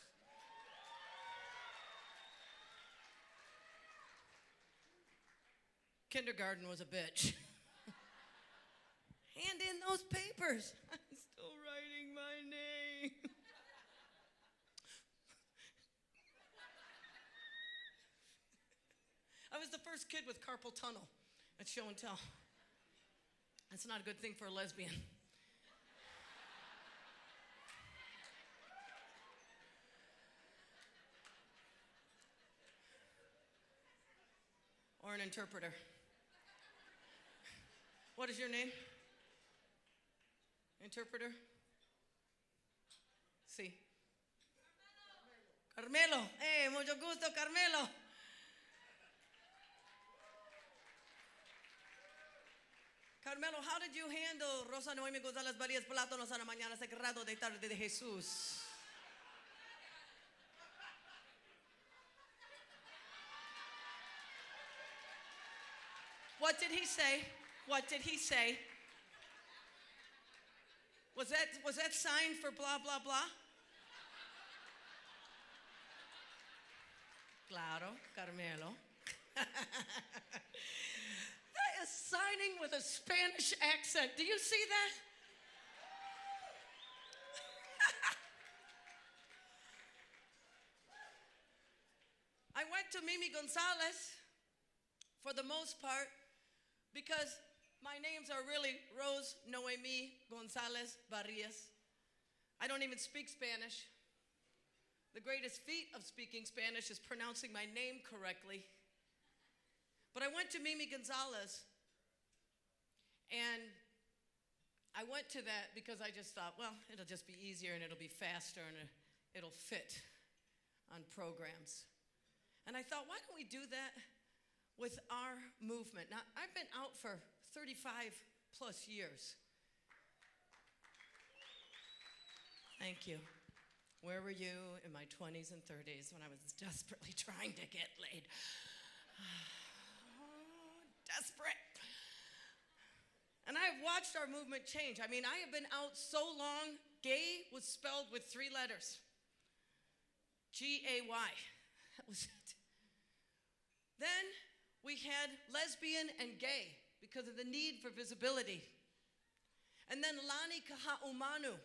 Kindergarten was a bitch. Hand in those papers. I'm still writing my name. I was the first kid with carpal tunnel at show and tell. That's not a good thing for a lesbian. Or an interpreter. What is your name? Interpreter? Sí. Carmelo. Hey, mucho gusto, Carmelo. Carmelo, how did you handle Rosa Noemi Gonzalez Varias Plátanos a la mañana sagrado de tarde de Jesús? What did he say? What did he say? Was that sign for blah, blah, blah? Claro, Carmelo. That is signing with a Spanish accent. Do you see that? I went to Mimi Gonzalez for the most part because my names are really Rose Noemi Gonzalez Barrias. I don't even speak Spanish. The greatest feat of speaking Spanish is pronouncing my name correctly. But I went to Mimi Gonzalez, and I went to that because I just thought, well, it'll just be easier and it'll be faster and it'll fit on programs. And I thought, why don't we do that with our movement? Now, I've been out for 35 plus years. Thank you. Where were you in my 20s and 30s when I was desperately trying to get laid? Desperate. And I have watched our movement change. I mean, I have been out so long, gay was spelled with 3 letters. G-A-Y. That was it. Then we had lesbian and gay because of the need for visibility. And then Lani Kahaumanu.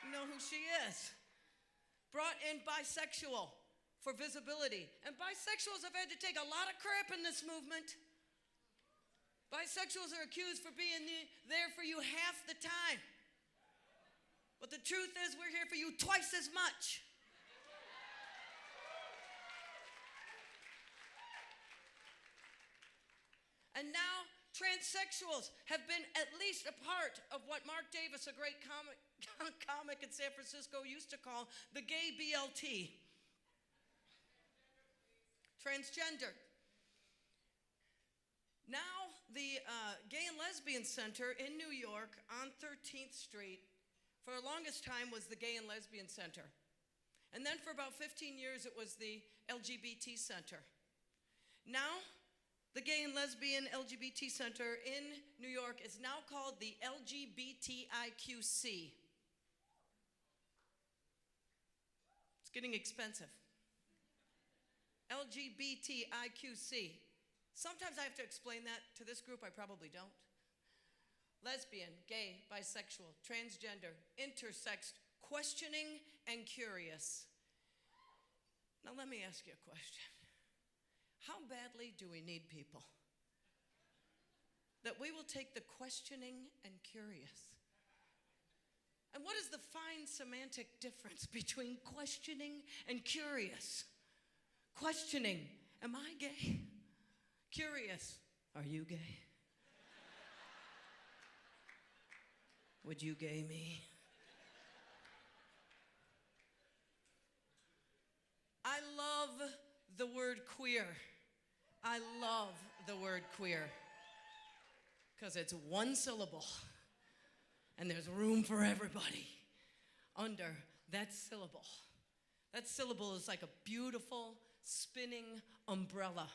You know who she is. Brought in bisexual for visibility. And bisexuals have had to take a lot of crap in this movement. Bisexuals are accused for being there for you half the time. But the truth is we're here for you twice as much. And now transsexuals have been at least a part of what Mark Davis, a great comic in San Francisco, used to call the gay BLT. Transgender. Now the Gay and Lesbian Center in New York on 13th Street for the longest time was the Gay and Lesbian Center. And then for about 15 years it was the LGBT Center. Now the Gay and Lesbian LGBT Center in New York is now called the LGBTIQC. It's getting expensive. LGBTIQC. Sometimes I have to explain that to this group, I probably don't. Lesbian, gay, bisexual, transgender, intersex, questioning, and curious. Now let me ask you a question. How badly do we need people that we will take the questioning and curious? And what is the fine semantic difference between questioning and curious? Questioning, am I gay? Curious, are you gay? Would you gay me? I love the word queer. I love the word queer because it's one syllable and there's room for everybody under that syllable. That syllable is like a beautiful spinning umbrella.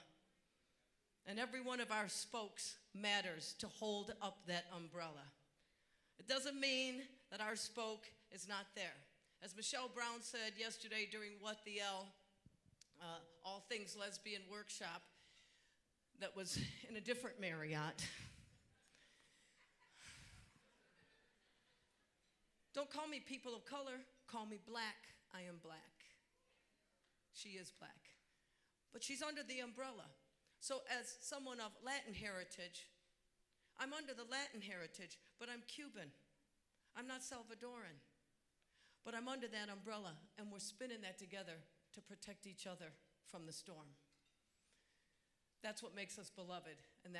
And every one of our spokes matters to hold up that umbrella. It doesn't mean that our spoke is not there. As Michelle Brown said yesterday during What the L, All Things Lesbian workshop that was in a different Marriott. Don't call me people of color, call me black. I am black. She is black. But she's under the umbrella. So as someone of Latin heritage, I'm under the Latin heritage, but I'm Cuban. I'm not Salvadoran. But I'm under that umbrella, and we're spinning that together to protect each other from the storm. That's what makes us beloved, and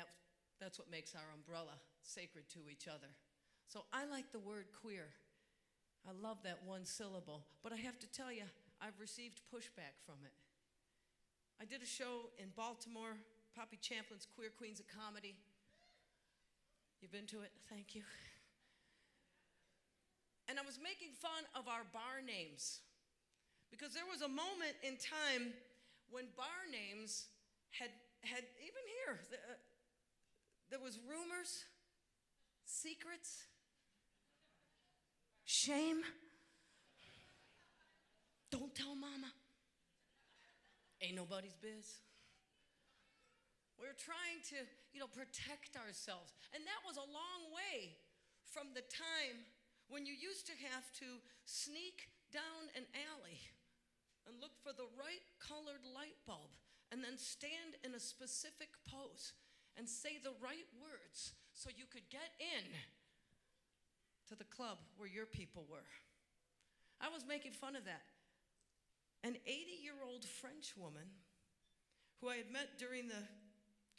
that's what makes our umbrella sacred to each other. So I like the word queer. I love that one syllable, but I have to tell you, I've received pushback from it. I did a show in Baltimore, Poppy Champlin's Queer Queens of Comedy. You've been to it? Thank you. And I was making fun of our bar names because there was a moment in time when bar names had even here, there was rumors, secrets, shame. Don't tell mama. Ain't nobody's biz. We're trying to, protect ourselves. And that was a long way from the time when you used to have to sneak down an alley and look for the right colored light bulb and then stand in a specific pose and say the right words so you could get in to the club where your people were. I was making fun of that. An 80-year-old French woman who I had met during the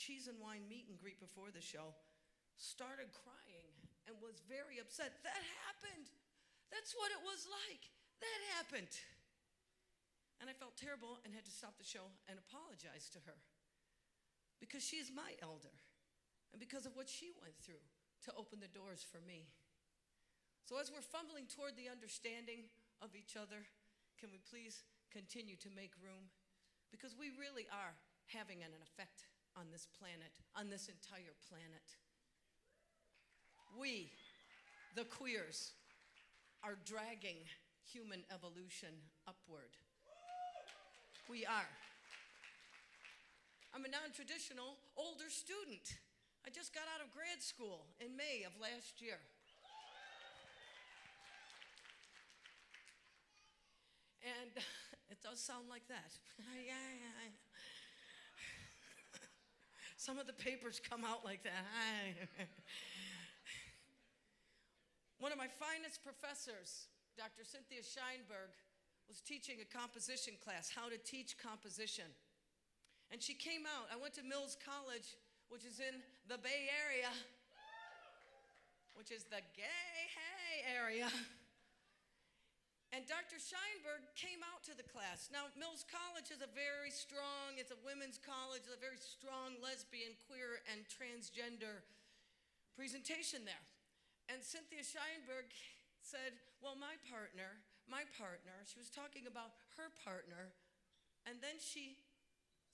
cheese and wine meet and greet before the show started crying and was very upset. That happened. That's what it was like. That happened. And I felt terrible and had to stop the show and apologize to her because she is my elder and because of what she went through to open the doors for me. So as we're fumbling toward the understanding of each other, can we please continue to make room? Because we really are having an effect on this planet, on this entire planet. We, the queers, are dragging human evolution upward. We are. I'm a non-traditional older student. I just got out of grad school in May of last year. And it does sound like that. Some of the papers come out like that. One of my finest professors, Dr. Cynthia Scheinberg, was teaching a composition class, how to teach composition. And she came out. I went to Mills College, which is in the Bay Area, which is the gay area. And Dr. Scheinberg came out to the class. Now, Mills College is it's a women's college, a very strong lesbian, queer, and transgender presentation there. And Cynthia Scheinberg said, well, my partner, she was talking about her partner, and then she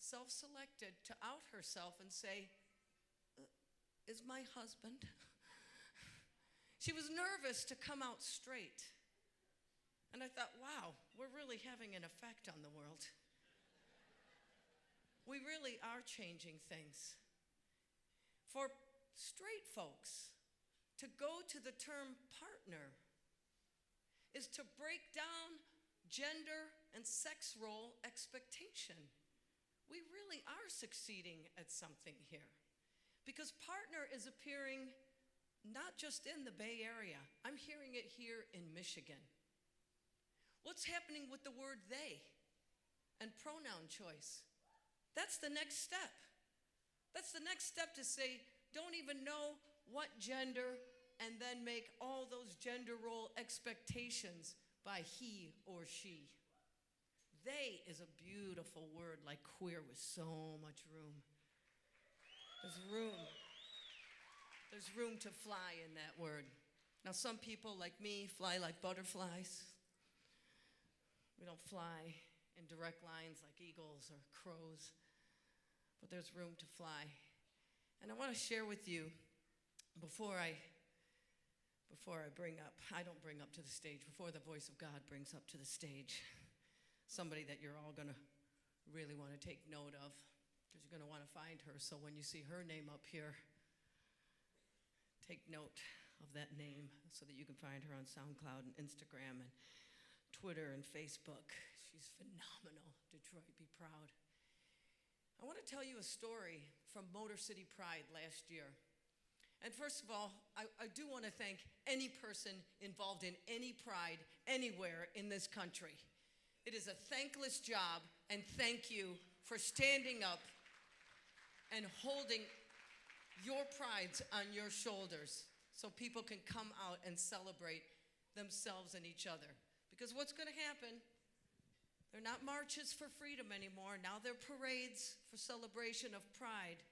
self-selected to out herself and say, is my husband? She was nervous to come out straight. And I thought, wow, we're really having an effect on the world. We really are changing things. For straight folks, to go to the term partner is to break down gender and sex role expectation. We really are succeeding at something here. Because partner is appearing not just in the Bay Area. I'm hearing it here in Michigan. What's happening with the word they and pronoun choice? That's the next step. That's the next step to say, don't even know what gender, and then make all those gender role expectations by he or she. They is a beautiful word, like queer, with so much room. There's room. There's room to fly in that word. Now, some people like me fly like butterflies. We don't fly in direct lines like eagles or crows, but there's room to fly. And I want to share with you, before I don't bring up to the stage, before the voice of God brings up to the stage, somebody that you're all going to really want to take note of, because you're going to want to find her. So when you see her name up here, take note of that name so that you can find her on SoundCloud and Instagram and Twitter and Facebook. She's phenomenal. Detroit, be proud. I want to tell you a story from Motor City Pride last year. And first of all, I do want to thank any person involved in any pride anywhere in this country. It is a thankless job, and thank you for standing up and holding your prides on your shoulders so people can come out and celebrate themselves and each other. Because what's going to happen, they're not marches for freedom anymore. Now they're parades for celebration of pride.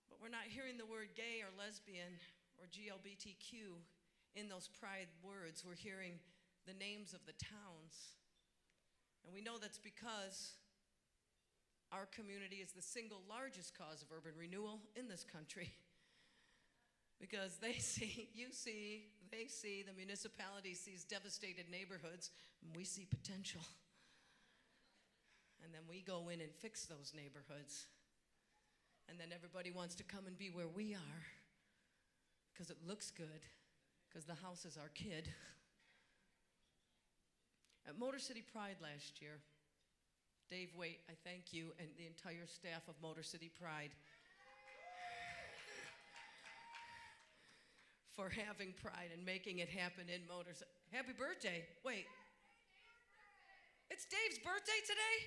But we're not hearing the word gay or lesbian or LGBTQ in those pride words. We're hearing the names of the towns. And we know that's because our community is the single largest cause of urban renewal in this country. Because they see, they see, the municipality sees devastated neighborhoods, and we see potential. And then we go in and fix those neighborhoods. And then everybody wants to come and be where we are, because it looks good, because the house is our kid. At Motor City Pride last year, Dave Waite, I thank you and the entire staff of Motor City Pride for having pride and making it happen in Motor City. Happy birthday. Wait. It's Dave's birthday today?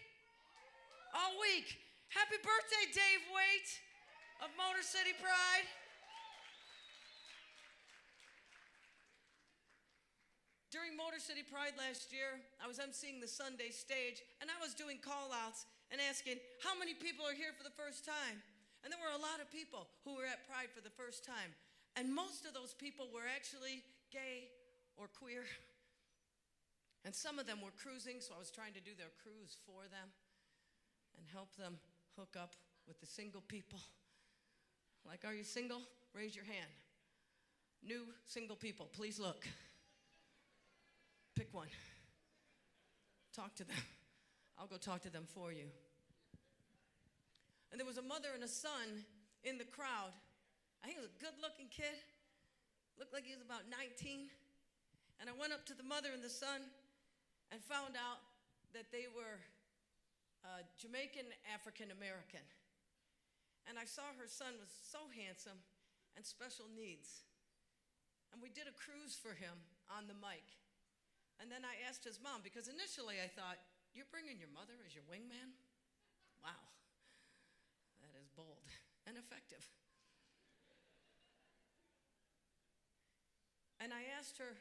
All week. Happy birthday, Dave Waite of Motor City Pride. During Motor City Pride last year, I was emceeing the Sunday stage, and I was doing call-outs and asking, how many people are here for the first time? And there were a lot of people who were at Pride for the first time. And most of those people were actually gay or queer. And some of them were cruising, so I was trying to do their cruise for them and help them hook up with the single people. Like, are you single? Raise your hand. New single people, please look. Pick one. Talk to them. I'll go talk to them for you. And there was a mother and a son in the crowd. I think he was a good-looking kid. Looked like he was about 19. And I went up to the mother and the son and found out that they were Jamaican African-American. And I saw her son was so handsome and special needs. And we did a cruise for him on the mic. And then I asked his mom, because initially I thought, you're bringing your mother as your wingman? Wow, that is bold and effective. And I asked her,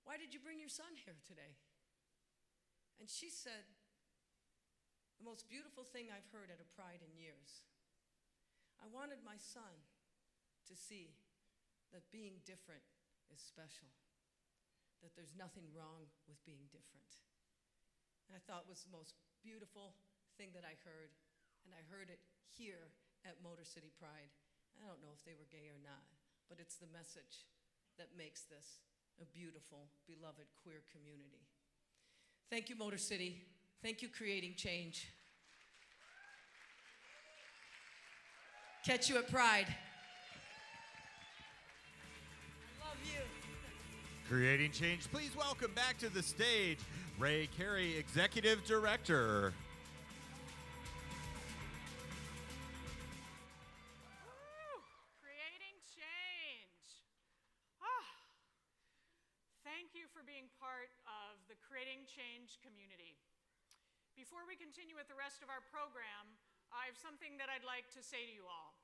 why did you bring your son here today? And she said, the most beautiful thing I've heard at a Pride in years. I wanted my son to see that being different is special, that there's nothing wrong with being different. And I thought it was the most beautiful thing that I heard, and I heard it here at Motor City Pride. I don't know if they were gay or not, but it's the message that makes this a beautiful, beloved queer community. Thank you, Motor City. Thank you, Creating Change. Catch you at Pride. I love you. Creating Change, please welcome back to the stage, Rea Carey, Executive Director. Creating change. Thank you for being part of the Creating Change community. Before we continue with the rest of our program, I have something that I'd like to say to you all,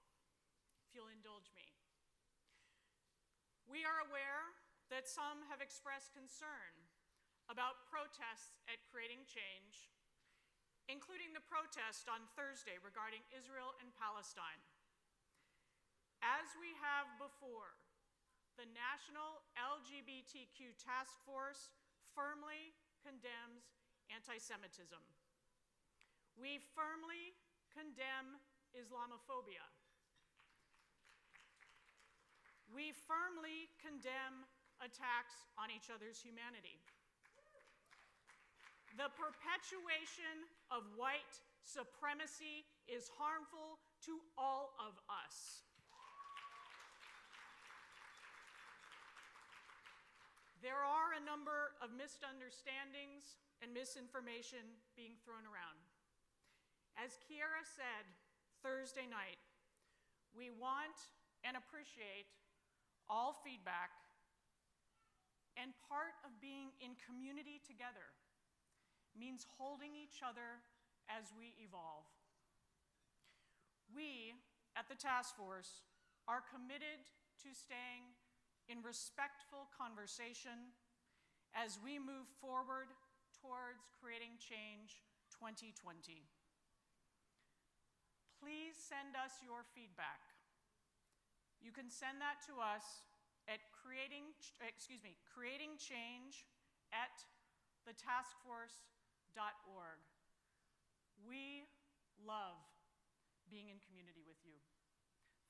if you'll indulge me. We are aware that some have expressed concern about protests at Creating Change, including the protest on Thursday regarding Israel and Palestine. As we have before, the National LGBTQ Task Force firmly condemns anti-Semitism. We firmly condemn Islamophobia. We firmly condemn attacks on each other's humanity. The perpetuation of white supremacy is harmful to all of us. There are a number of misunderstandings and misinformation being thrown around. As Kiara said Thursday night, we want and appreciate all feedback, and part of being in community together means holding each other as we evolve. We at the task force are committed to staying in respectful conversation as we move forward towards Creating Change 2020. Please send us your feedback. You can send that to us at creatingchange@thetaskforce.org. We love being in community with you.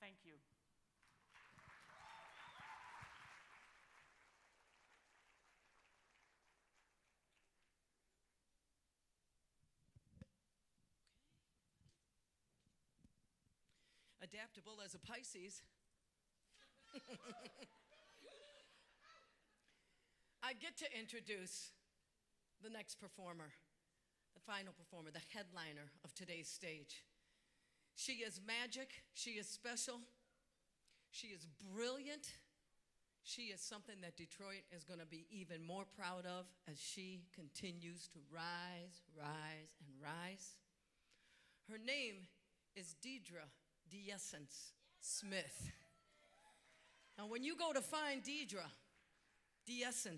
Thank you. Adaptable as a Pisces. I get to introduce the next performer, the final performer, the headliner of today's stage. She is magic, she is special, she is brilliant, she is something that Detroit is going to be even more proud of as she continues to rise, rise, and rise. Her name is Deidre Smith. Now, when you go to find Deidre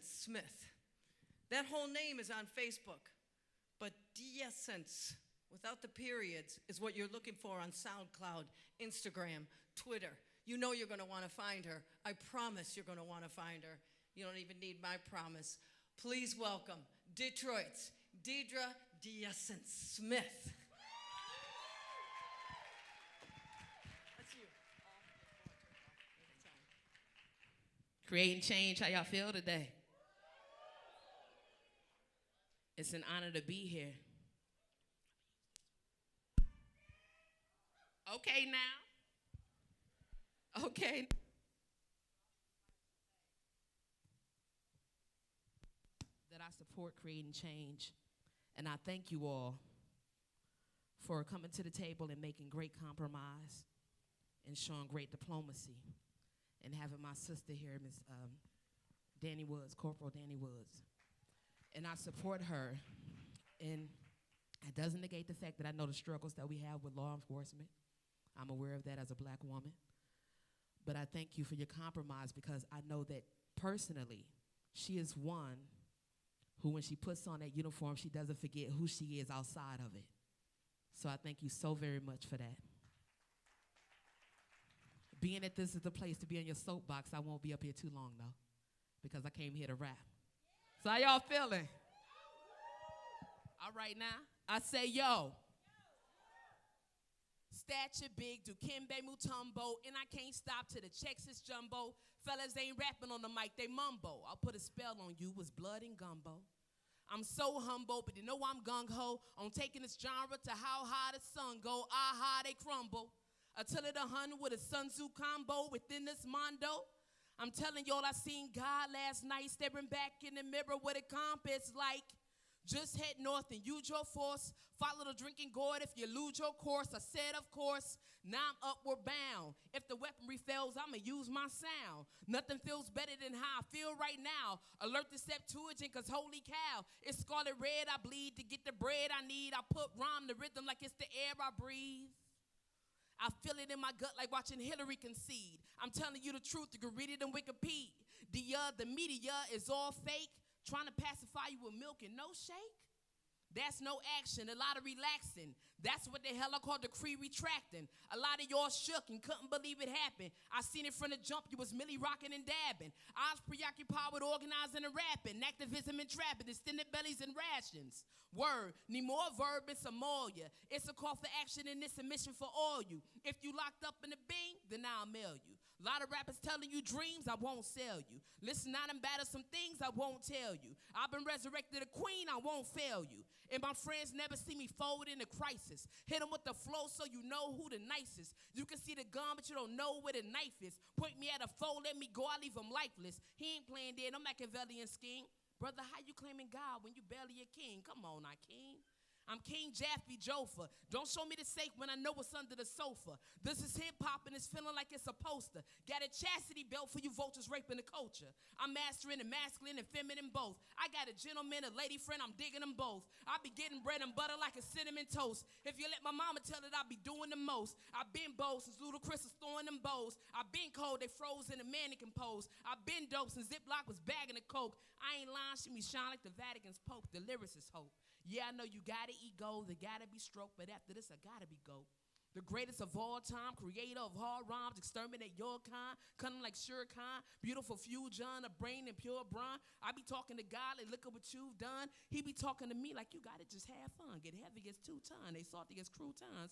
Smith, that whole name is on Facebook, but Deessence, without the periods, is what you're looking for on SoundCloud, Instagram, Twitter. You know you're going to want to find her. I promise you're going to want to find her. You don't even need my promise. Please welcome Detroit's Deidre Smith. Creating Change, how y'all feel today? It's an honor to be here. Okay now. Okay. That I support Creating Change, and I thank you all for coming to the table and making great compromise and showing great diplomacy. And having my sister here, Miss Danny Woods, Corporal Danny Woods. And I support her. And it doesn't negate the fact that I know the struggles that we have with law enforcement. I'm aware of that as a black woman. But I thank you for your compromise because I know that personally, she is one who, when she puts on that uniform, she doesn't forget who she is outside of it. So I thank you so very much for that. Being that this is the place to be on your soapbox, I won't be up here too long, though, because I came here to rap. So how y'all feeling? All right, now, I say, yo. Stature big, Dukembe Mutombo, and I can't stop till the checks is jumbo. Fellas ain't rapping on the mic, they mumbo. I'll put a spell on you, was blood and gumbo. I'm so humble, but you know I'm gung-ho on taking this genre to how high the sun go, aha, they crumble. Until it 100 with a Sun Tzu combo within this mondo. I'm telling y'all I seen God last night staring back in the mirror with a compass like, just head north and use your force. Follow the drinking gourd if you lose your course. I said, of course, now I'm upward bound. If the weaponry fails, I'ma use my sound. Nothing feels better than how I feel right now. Alert the Septuagint, cause holy cow, it's scarlet red I bleed to get the bread I need. I put rhyme to rhythm like it's the air I breathe. I feel it in my gut like watching Hillary concede. I'm telling you the truth, you can read it in Wikipedia. The media is all fake, trying to pacify you with milk and no shake. That's no action, a lot of relaxing. That's what the hell I call decree retracting. A lot of y'all shook and couldn't believe it happened. I seen it from the jump, you was merely rocking and dabbing. I was preoccupied with organizing and rapping, activism and trapping, extended bellies and rations. Word, need more verb and some more ya. It's a call for action and it's a mission for all you. If you locked up in the Bing, then I'll mail you. A lot of rappers telling you dreams, I won't sell you. Listen, I done battled some things I won't tell you. I've been resurrected a queen, I won't fail you. And my friends never see me forward in a crisis. Hit them with the flow so you know who the nicest. You can see the gun, but you don't know where the knife is. Point me at a foe, let me go, I leave him lifeless. He ain't playing dead, no Machiavellian scheme. Brother, how you claiming God when you barely a king? Come on, I king. I'm King Jaffy Jofa. Don't show me the safe when I know what's under the sofa. This is hip-hop and it's feeling like it's a poster. Got a chastity belt for you vultures raping the culture. I'm mastering the masculine and feminine both. I got a gentleman, a lady friend, I'm digging them both. I be getting bread and butter like a cinnamon toast. If you let my mama tell it, I be doing the most. I been bold since Ludacris was throwing them bows. I been cold, they froze in a mannequin pose. I been dope since Ziploc was bagging the coke. I ain't lying, she me shine like the Vatican's Pope. The lyricist hope. Yeah, I know you gotta eat gold, they gotta be stroked, but after this I gotta be goat. The greatest of all time, creator of hard rhymes, exterminate your kind, cunning like Sure Khan, beautiful fusion, a brain and pure brawn. I be talking to God like, look at what you've done. He be talking to me like, you gotta just have fun. Get heavy gets 2 tons, they salty gets croutons,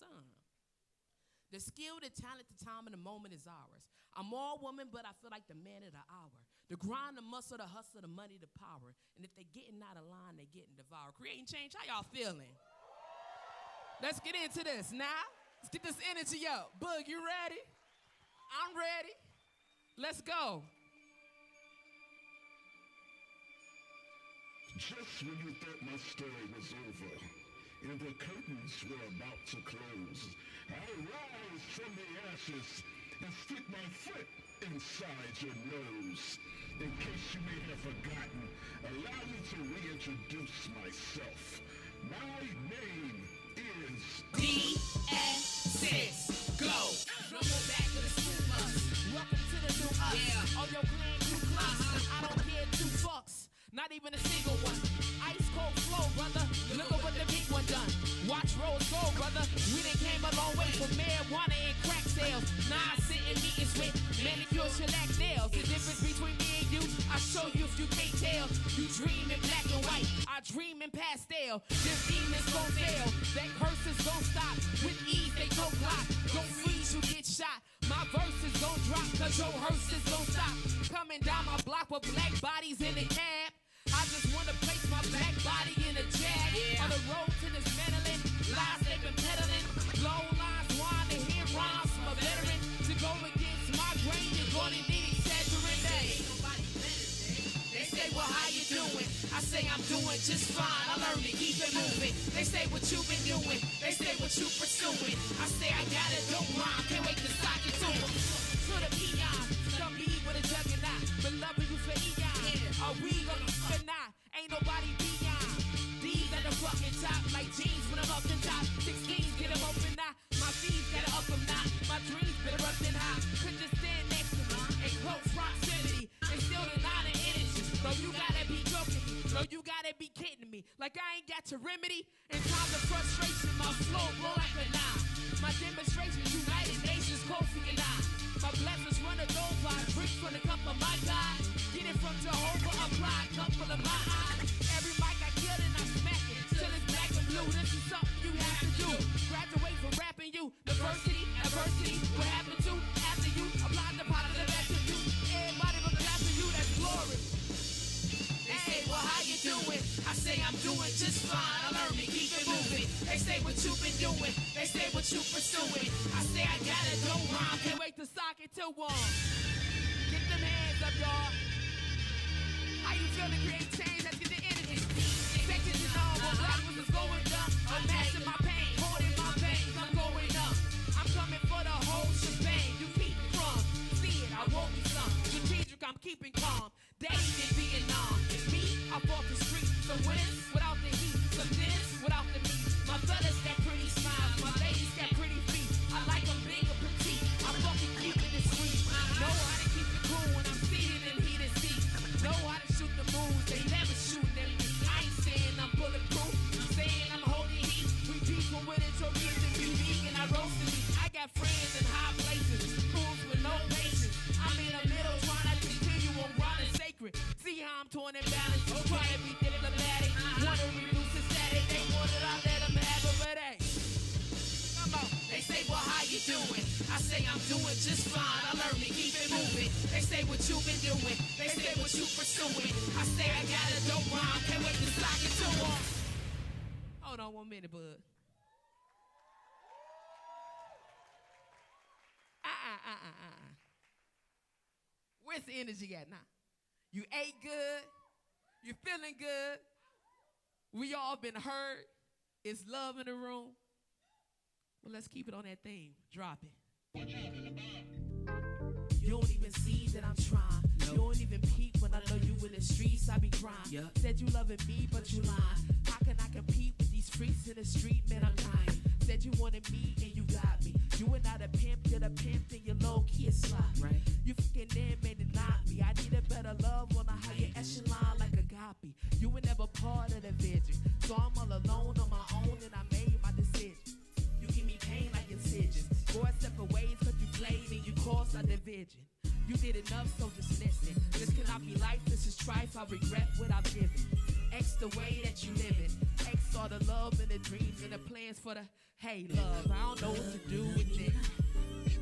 The skill, the talent, the time, and the moment is ours. I'm all woman, but I feel like the man of the hour. The grind, the muscle, the hustle, the money, the power. And if they getting out of line, they getting devoured. Creating change, how y'all feeling? Let's get into this now. Let's get this energy up. Boog, you ready? I'm ready. Let's go. Just when you thought my story was over and the curtains were about to close, I rise from the ashes and stick my foot inside your nose. In case you may have forgotten, allow me to reintroduce myself. My name is D-S-6, go. Rumble back to the school bus. Welcome to the new us. Yeah. All your clan Ku Klux. I don't care 2 fucks. Not even a single one. Ice cold flow, brother. Look at what the big one done. Watch roads go, brother. We done came a long way from marijuana and crack sales. Now I sit in meetings with manicure shellac nails. The difference between me and you, I show you if you can't tell. You dream in black and white, I dream in pastel. This demons gon' fail, that curses gon' stop. With ease they go block. Don't freeze, you get shot. My verses gon' drop, cause your hearse is gon' stop. Coming down my block with black bodies in the cab. I just wanna place my black body in a jag. On the road to dismantling, lies they've been peddling. Low lines, wine to hear rhymes from a veteran. To go against my grain, you're gonna need exaggerate. They say, well, how you doing? I say I'm doing just fine. I learned to keep it moving. They say what you been doing. They say what you pursuing. I say I got it, don't rhyme. Can't wait to sock it to them. To the peons, come be with a juggernaut. Been loving you for eons. Are we gonna not? Ain't nobody beyond. These at the fucking top, like jeans when I'm up in top. 16s get them open now. My fees gotta up them now. My dreams better up than high. Could just stand next to me in close proximity and still deny the energy. So you gotta be joking me. So you gotta be kidding me. Like I ain't got your remedy. In times of frustration, my flow blow like a knife. My demonstration, United Nations, Kofi and I. My blessings running over. I drink from the cup of my God. Get it from Jehovah, apply a couple of my eyes. Every mic I kill and I smack it till it's black and blue. This is something you have to do. Graduate from rapping you. Diversity, adversity. What happened to after you apply the positive attribute? Everybody but clapping you, that's glory. They say, well, how you doing? I say I'm doing just fine. I learned to keep it moving. They say what you been doing. They say what you pursuing. I say I got it, don't rhyme. Can't wait to sock it to one. Get them hands up, y'all. How you feel to create change? Let's get the energy. Sections and all, what rappers is going up. I'm mashing my pain, holding my veins. I'm going up. I'm coming for the whole shebang. You keep it from. See it, I won't be some. Strategic, I'm keeping calm. Daddy in Vietnam. Me, I fought the street. Some wins without the heat. Some dinners without the meat. My fellas got pretty smiles. My ladies got pretty feet. I like them big or petite. I'm fucking keeping it sweet. Know how to keep it cool when I'm seated in heated seats. Know how to shoot the moves, they never shoot them. I ain't saying I'm bulletproof, I'm saying I'm holding heat. We people with it, your reason be vegan, I roasted me. I got friends in high places, fools with no patience. I'm in the middle trying to continue on running sacred. See how I'm torn and balanced, trying to be diplomatic. Wanna reduce the static, they want it, I let them have it, but hey. Come on, they say, well, how you doing? I say I'm doing just fine, I learned to keep it moving. They say what you been doing, they say what you pursuing. I say I got it, don't rhyme, can't wait to sock it to them. Hold on 1 minute, bud. Where's the energy at now? You ate good, you feeling good, we all been hurt, It's love in the room. Well, let's keep it on that theme. Drop it. You don't even see that I'm trying. Nope. You don't even peep when I know you in the streets. I be crying. Yep. Said you loving me, but you lying. How can I compete with these freaks in the street? Man, I'm dying. Said you wanted me and you got me. You are not a pimp, you're the pimp, and you're low-key a slot. Right. You fucking there, man, and not me. I need a better love on a higher echelon like a agape. You were never part of the vision. So I'm all alone on my own and I made my decision. You give me pain like incisions. Go our separate ways cause you played and you caused our division. You did enough, so just listen. This cannot be life, this is strife. I regret what I've given. X the way that you living. X all the love and the dreams and the plans for the hey love. I don't know what to do with it.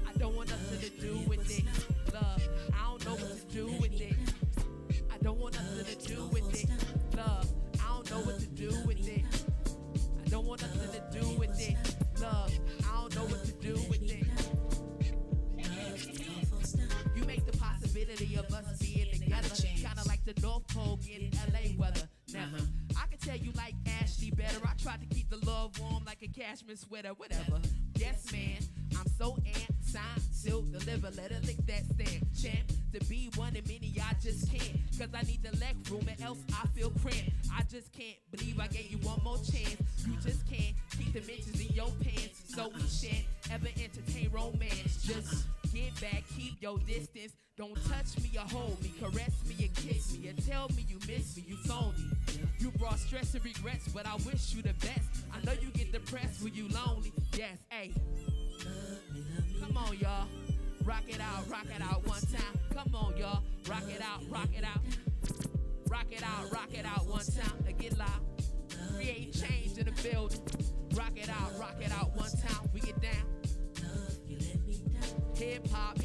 I don't want nothing to do with it. Love, I don't know what to do with it. I don't want nothing to do with it. Love, I don't know what to do with it. I don't want nothing to do with it. Love, I don't know what to do with it. You make the possibility of us being together kinda like the North Pole in LA weather. Never. I can tell you like Ashley better. I tried to keep the love warm like a cashmere sweater, whatever. Yes, man, I'm so amped, signed, sealed, deliver, let her lick that stamp. Champ, to be one of many, I just can't. Cause I need the leg room or else I feel cramped. I just can't believe I gave you one more chance. You just can't keep the mentions in your pants. So we shan't ever entertain romance. Just get back, keep your distance. Don't touch me or hold me, caress me or kiss me, or tell me you miss me, you phony. You brought stress and regrets, but I wish you the best. I know you get depressed when you lonely. Yes, ayy. Come on, y'all. Rock it out one time. Come on, y'all. Rock it out. Rock it out one time. Now get loud. Create change in the building. Rock it out one time. We get down. Hip hop.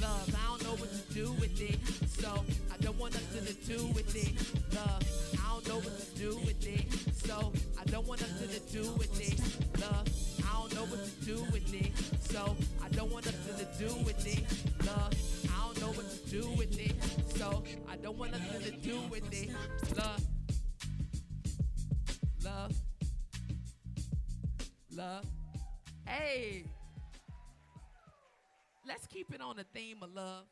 Love, I don't know what to do with it. So I don't want nothing to do with it. Love, I don't know what to do with it. So I don't want nothing to do with it. Love, I don't know what to do with it. So I don't want nothing to do with it. Love, I don't know what to do with it. So I don't want nothing to do with it. Love. Hey. Let's keep it on the theme of love.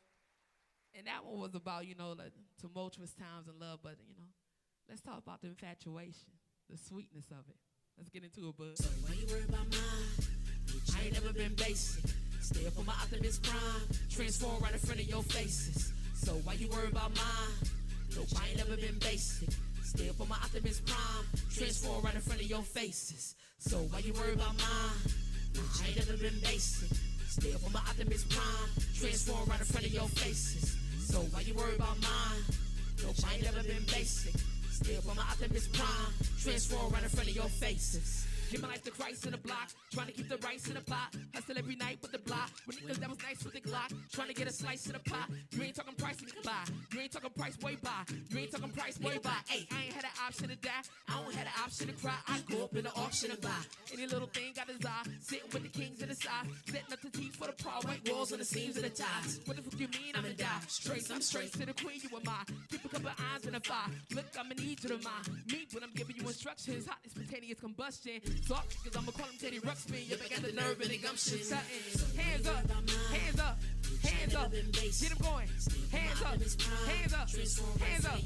And that one was about, like tumultuous times in love, but, let's talk about the infatuation, the sweetness of it. Let's get into it, bud. So why you worry about mine? I ain't never been basic. Stay up on my optimist prime. Transform right in front of your faces. So why you worry about mine? Nope, I ain't never been basic. Stay up on my optimist prime. Transform right in front of your faces. So why you worry about mine? I ain't never been basic. Stay up on my optimist prime. Transform right in front of your faces. So why you worry about mine? Nope, I ain't never been basic. Stay up on my optimist prime. Transform right in front of your faces. Give my life to Christ in the block. Trying to keep the rice in the pot. Hustle every night with the block. When niggas that was nice with the Glock. Trying to get a slice of the pot. You ain't talking price, nigga, buy. You ain't talking price, boy, buy. You ain't talking price, boy, buy. Hey, I ain't had an option to die. I don't had an option to cry. I go up in the auction and buy any little thing I desire. Sitting with the kings in the side. Setting up the teeth for the proud white walls on the seams of the ties. What the fuck you mean I'm gonna die? I'm straight to the queen, you and mine. Keep a couple eyes in the fire. Look, I'ma need you to mind. Me when I'm giving you instructions. Hot and spontaneous combustion. Talk, cause I'ma call him Teddy Ruxpin. You got the nerve and the gumption. Hands up, hands up, hands up. Get him going. Hands up, hands up, hands up.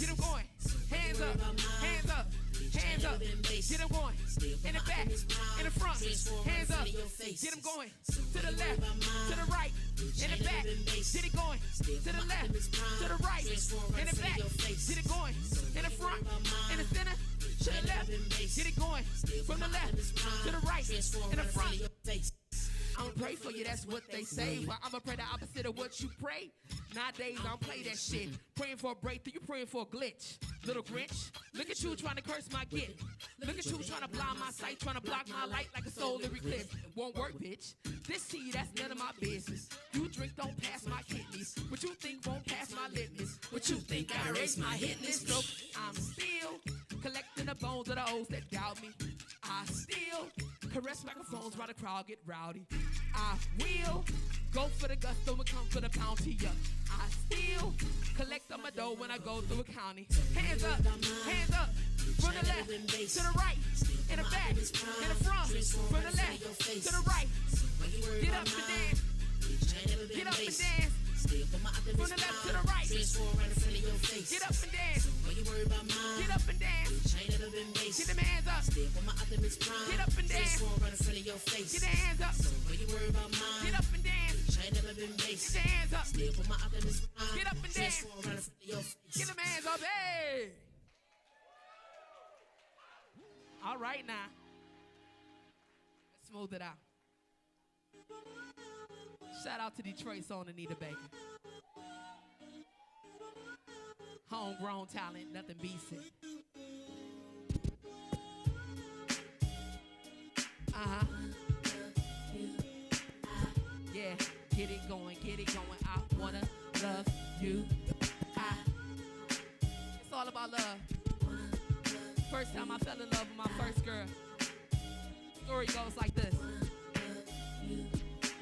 Get him going. Hands up, hands up, hands up. Get him going. In the back, in the front. Hands up. Get him going. To the left, to the right, in the back. Get it going. To the left, to the right, in the back. Get it going. In the front, in the center. To the left, get it going. From the left to the right, in the front. I'ma pray for you, that's what they say. Well, I'ma pray the opposite of what you pray. Nowadays, I don't play that shit. Praying for a breakthrough, you praying for a glitch. Little Grinch, look at you trying to curse my gift. Look at you trying to blind my sight, trying to block my light like a solar eclipse. Won't work, bitch. This tea, that's none of my business. You drink, don't pass my kidneys. What you think won't pass my litmus? What you think I erase my hit list? So I'm still collecting the bones of the O's that doubt me. I still caress microphones while the crowd get rowdy. I will go for the gusto and come for the bounty. Yeah. I still collect on my dough when I go through a county. Hands up, hands up, from the left to the right, in the back, in the front, from the left to the right. Get up and dance. Get up and dance. From the left to the right. Get up and dance. Get up and dance. Get them hands up. Get up and dance. Get the hands up. Get up and dance. Get the hands up. Get up and dance. Get them hands up. Hey. All right now. Let's smooth it out. Shout out to Detroit's own Anita Baker. Homegrown talent, nothing beats it. Yeah, get it going, get it going. I wanna love you. It's all about love. First time I fell in love with my first girl. Story goes like this.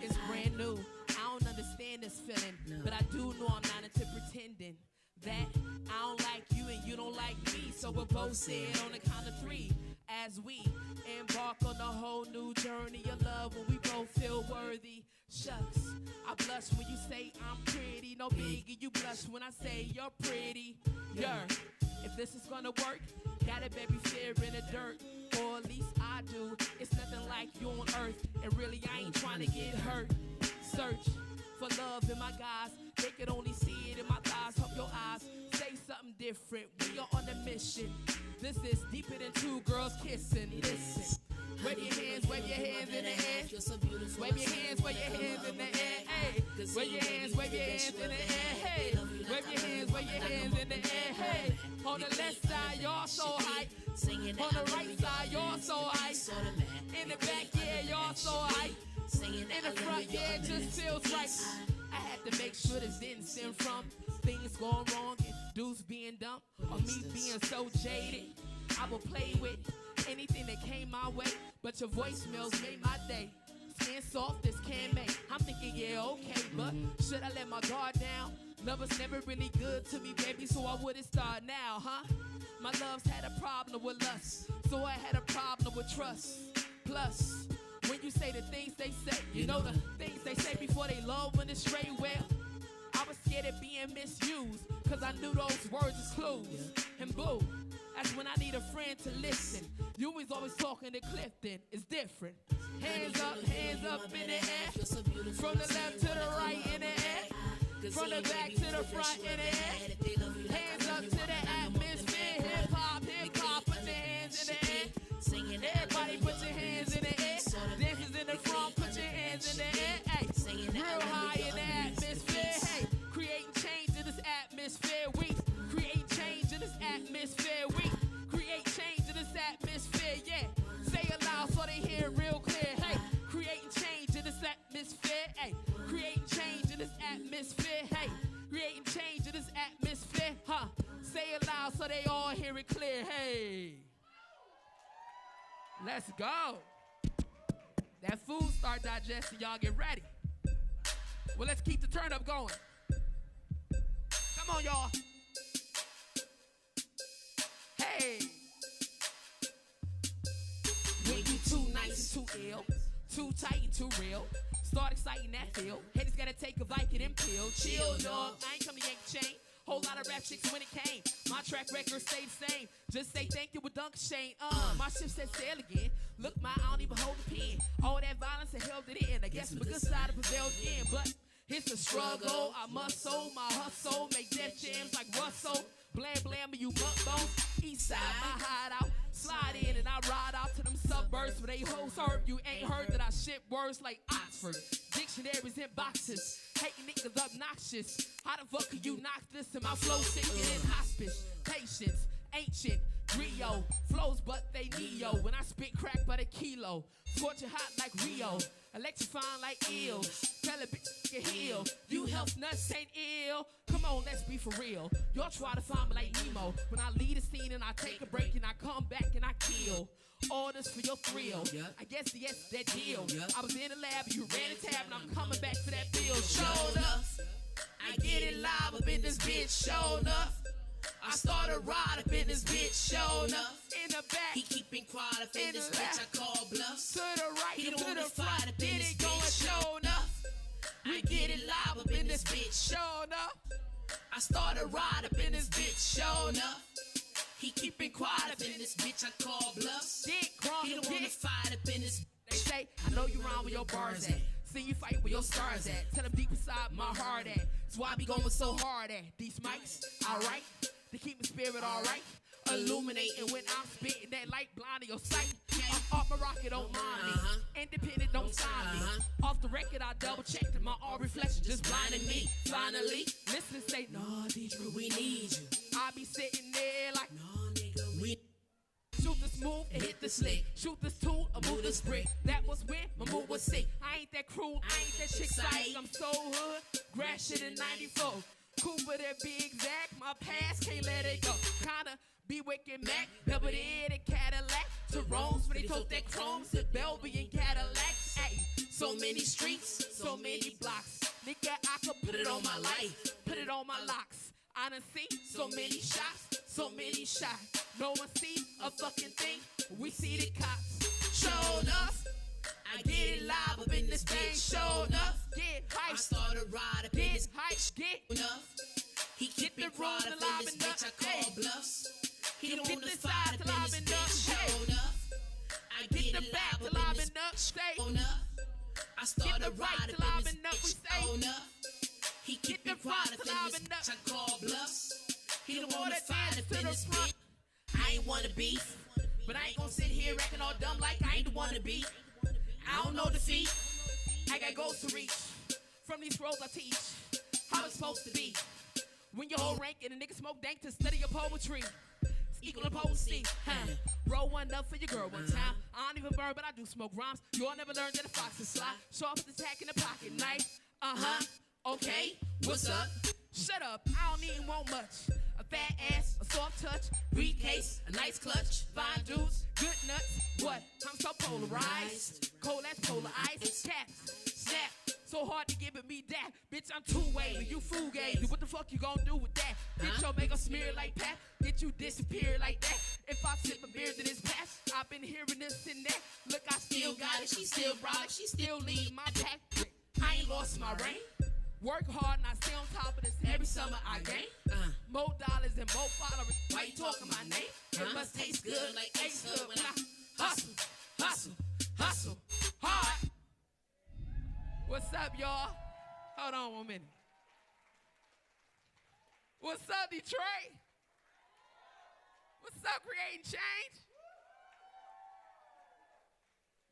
It's brand new. I don't understand this feeling, but I do know I'm not into pretending that I don't like you and you don't like me. So we'll both say it on the count of 3 as we embark on a whole new journey of love when we both feel worthy. Shucks, I blush when you say I'm pretty. No biggie, you blush when I say you're pretty. If this is gonna work, got it, baby, fear in the dirt. Or at least I do. It's nothing like you on earth, and really I ain't trying to get hurt. Search for love in my guys. They could only see it in my thighs. Hope your eyes say something different. We are on a mission. This is deeper than 2 girls kissing. Listen. Wave your hands in the air. Wave your hands in the air. Hey. Wave your hands in the air. Hey. Wave your hands in the air. Hey. On the left side, y'all so hype. On the right side, y'all so hype. In the back, yeah, y'all so hype. In the front, yeah, it just feels right. I had to make sure this didn't stem from things going wrong and dudes being dumb or me being so jaded. I will play with anything that came my way, but your voicemails made my day. Skin soft as can make. I'm thinking, yeah, okay, but should I let my guard down? Love was never really good to me, baby, so I wouldn't start now, huh? My love's had a problem with lust, so I had a problem with trust. Plus, when you say the things they say, you know the things they say before they love when it's straight. Well, I was scared of being misused, cause I knew those words is clues. And boo, that's when I need a friend to listen. You was always talking to Clifton, it's different. Hands up in the air. From the left to the right in the air. From the back to the front in the air. Hands up to the atmosphere. Hip hop, put your hands in the air. Everybody put your hands in the air. Dancers in the front, put your hands in the air. Hey, real high in the atmosphere. Hey, creating change in this atmosphere. We create change in this atmosphere. We create change in this atmosphere. Yeah, say it loud so they hear it real clear. Hey, creating change in this atmosphere. Hey, creating change in this atmosphere. Hey, creating change in this atmosphere. Huh? Say it loud so they all hear it clear. Hey, let's go. That food start digesting, y'all get ready. Well, let's keep the turn up going. Come on, y'all. Hey. When you too nice and too ill, too tight and too real, start exciting that feel. Haters gotta take a Vicodin pill. Chill, dog. I ain't come to yank chain. Whole lot of rap chicks when it came. My track record stayed the same. Just say thank you with Dunk Shane. My ship said sail again. Look, I don't even hold the pen. All that violence had held it in. I guess my good side prevailed again. But it's a struggle. I must soul my hustle. Make death jams like Russell. Blam, you muck bones. East side, my hideout. Slide in and I ride out to them suburbs where they hoes hurt. You ain't heard that I ship words like Oxford. Dictionaries in boxes. Hating niggas obnoxious. How the fuck can you knock this in my flow sick in hospice? Patience, ancient, griot. Flows but they neo. When I spit crack by the kilo. Scorching hot like Rio. Electrifying like eel. Tell a bitch get heal. You health nuts ain't ill. Come on, let's be for real. Y'all try to find me like Nemo. When I leave a scene and I take a break and I come back and I kill. All this for your thrill. I guess yes, that deal. I was in the lab, you ran a tab, and I'm coming back for that bill. Showed up. I get it live up in this bitch. Showed up. I start a ride up in this bitch. Showed up. the back. He keeping quiet up in this the bitch left. I call bluffs. To the right, He to don't the wanna front, fight up in get this it going, bitch. show enough. I get it live up in this bitch. Show enough. I started ride up in this bitch. Show enough. He keeping quiet up in this bitch I call bluffs. Get crunk, He don't wanna get. fight up in this. They say, I know you round where your bars at. See you fight where your stars at. Tell them deep inside my heart at. That's why I be going so hard at. These mics, alright. To keep my spirit alright. Illuminating when I'm spitting that light blind to your sight. I'm off my rocket, don't mind me. Independent, don't sign me. Off the record, I double checked and my all reflection just blinding me. Finally, listen, say, nah, Deidre, We need you. I be sitting there like, No, nigga, we. shoot the smooth and hit the slick. Shoot this tool or move this brick. That was when my move was sick. I ain't that cruel, I ain't that chick psych. I'm so hood, grass shit in 94. Cooper that big Zach, my past can't let it go. Kinda be wicked Mac, double in a Cadillac. To Rome's when they told that chrome, to Belby and Cadillac. Ay, so many streets, so many blocks. Nigga, I could put it on my life, put it on my locks. I done see so many shots, so many shots. No one see a fucking thing, we see the cops. Show enough, I get it live up in this bitch. Show enough, get hype. I started ride up in this hype, get enough. He keeping the quiet rules up in this alive bitch I call enough. bluffs. He don't Get wanna this fight side up till in I've this been done. bitch. Hey. Show enough. I Get get the it back live till up in I've this been up. bitch. Stay. Show enough. I started the right ride till up I've in this been up. We bitch. say. Show enough. He Get keeping the quiet right up till in I've this been up. bitch I call bluffs. He don't All wanna that fight dance up to in the this front. bitch. I ain't wanna beef, but I ain't gonna sit here acting all dumb like I ain't the one to be. I don't know defeat. I got goals to reach. From these roles I teach how it's supposed to be. When your whole rank and a nigga smoke dank to study your poetry. It's equal to potency. Roll one up for your girl one time. I don't even burn, but I do smoke rhymes. You all never learned that a fox is sly. Show up with the tack in the pocket knife. Okay, what's up? Shut up, I don't even want much. A fat ass, a soft touch, briefcase, a nice clutch, fine dudes, good nuts. What? I'm so polarized. Cold as polar ice. Caps, snap. So hard to give it me that. Bitch, I'm two-way. You fugazi. What the fuck you gonna do with that? Bitch, your make a smear like that. Get you disappear like that. If I sip a beer that is past, I've been hearing this and that. Look, I still got it. She still brolic. She still lead my pack. I ain't lost my reign. Work hard and I stay on top of this. Every summer I gain more dollars and more followers. Why you talking my name? It must taste good like Ace Hood when I hustle, hustle, hustle hard. What's up, y'all? Hold on 1 minute. What's up, Detroit? What's up, creating change?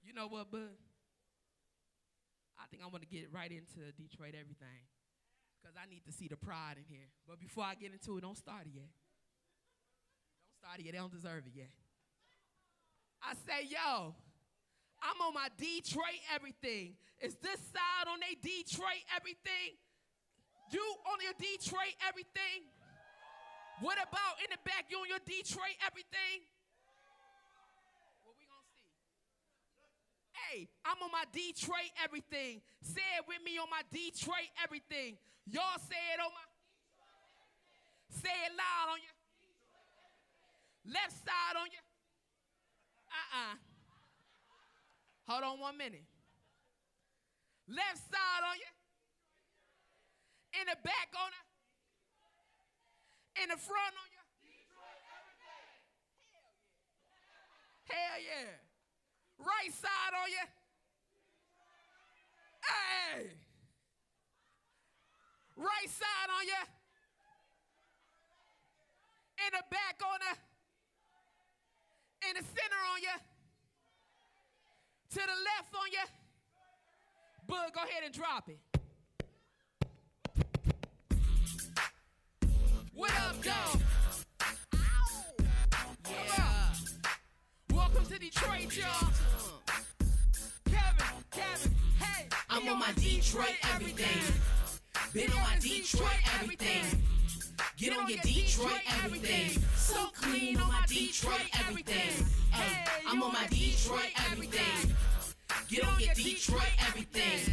You know what, bud? I think I want to get right into Detroit everything because I need to see the pride in here. But before I get into it, don't start it yet. Don't start it yet. They don't deserve it yet. I say, yo, I'm on my Detroit everything. Is this side on their Detroit everything? You on your Detroit everything? What about in the back, you on your Detroit everything? What we gonna see? Hey, I'm on my Detroit everything. Say it with me on my Detroit everything. Y'all say it on my Detroit everything. Say it loud on your left side on your Hold on 1 minute. Left side on you. In the back on you. In the front on you. Hell yeah. Right side on you. Hey. Right side on you. In the back on you. In the center on you. To the left on you. Bud, go ahead and drop it. What up, dog? Yeah. Welcome to Detroit, y'all. Kevin, hey. I'm on my Detroit everything. Been on my Detroit everything. Get on your Detroit everything. So clean on my Detroit everything. Hey, I'm on my Detroit everything. Get on your Detroit everything.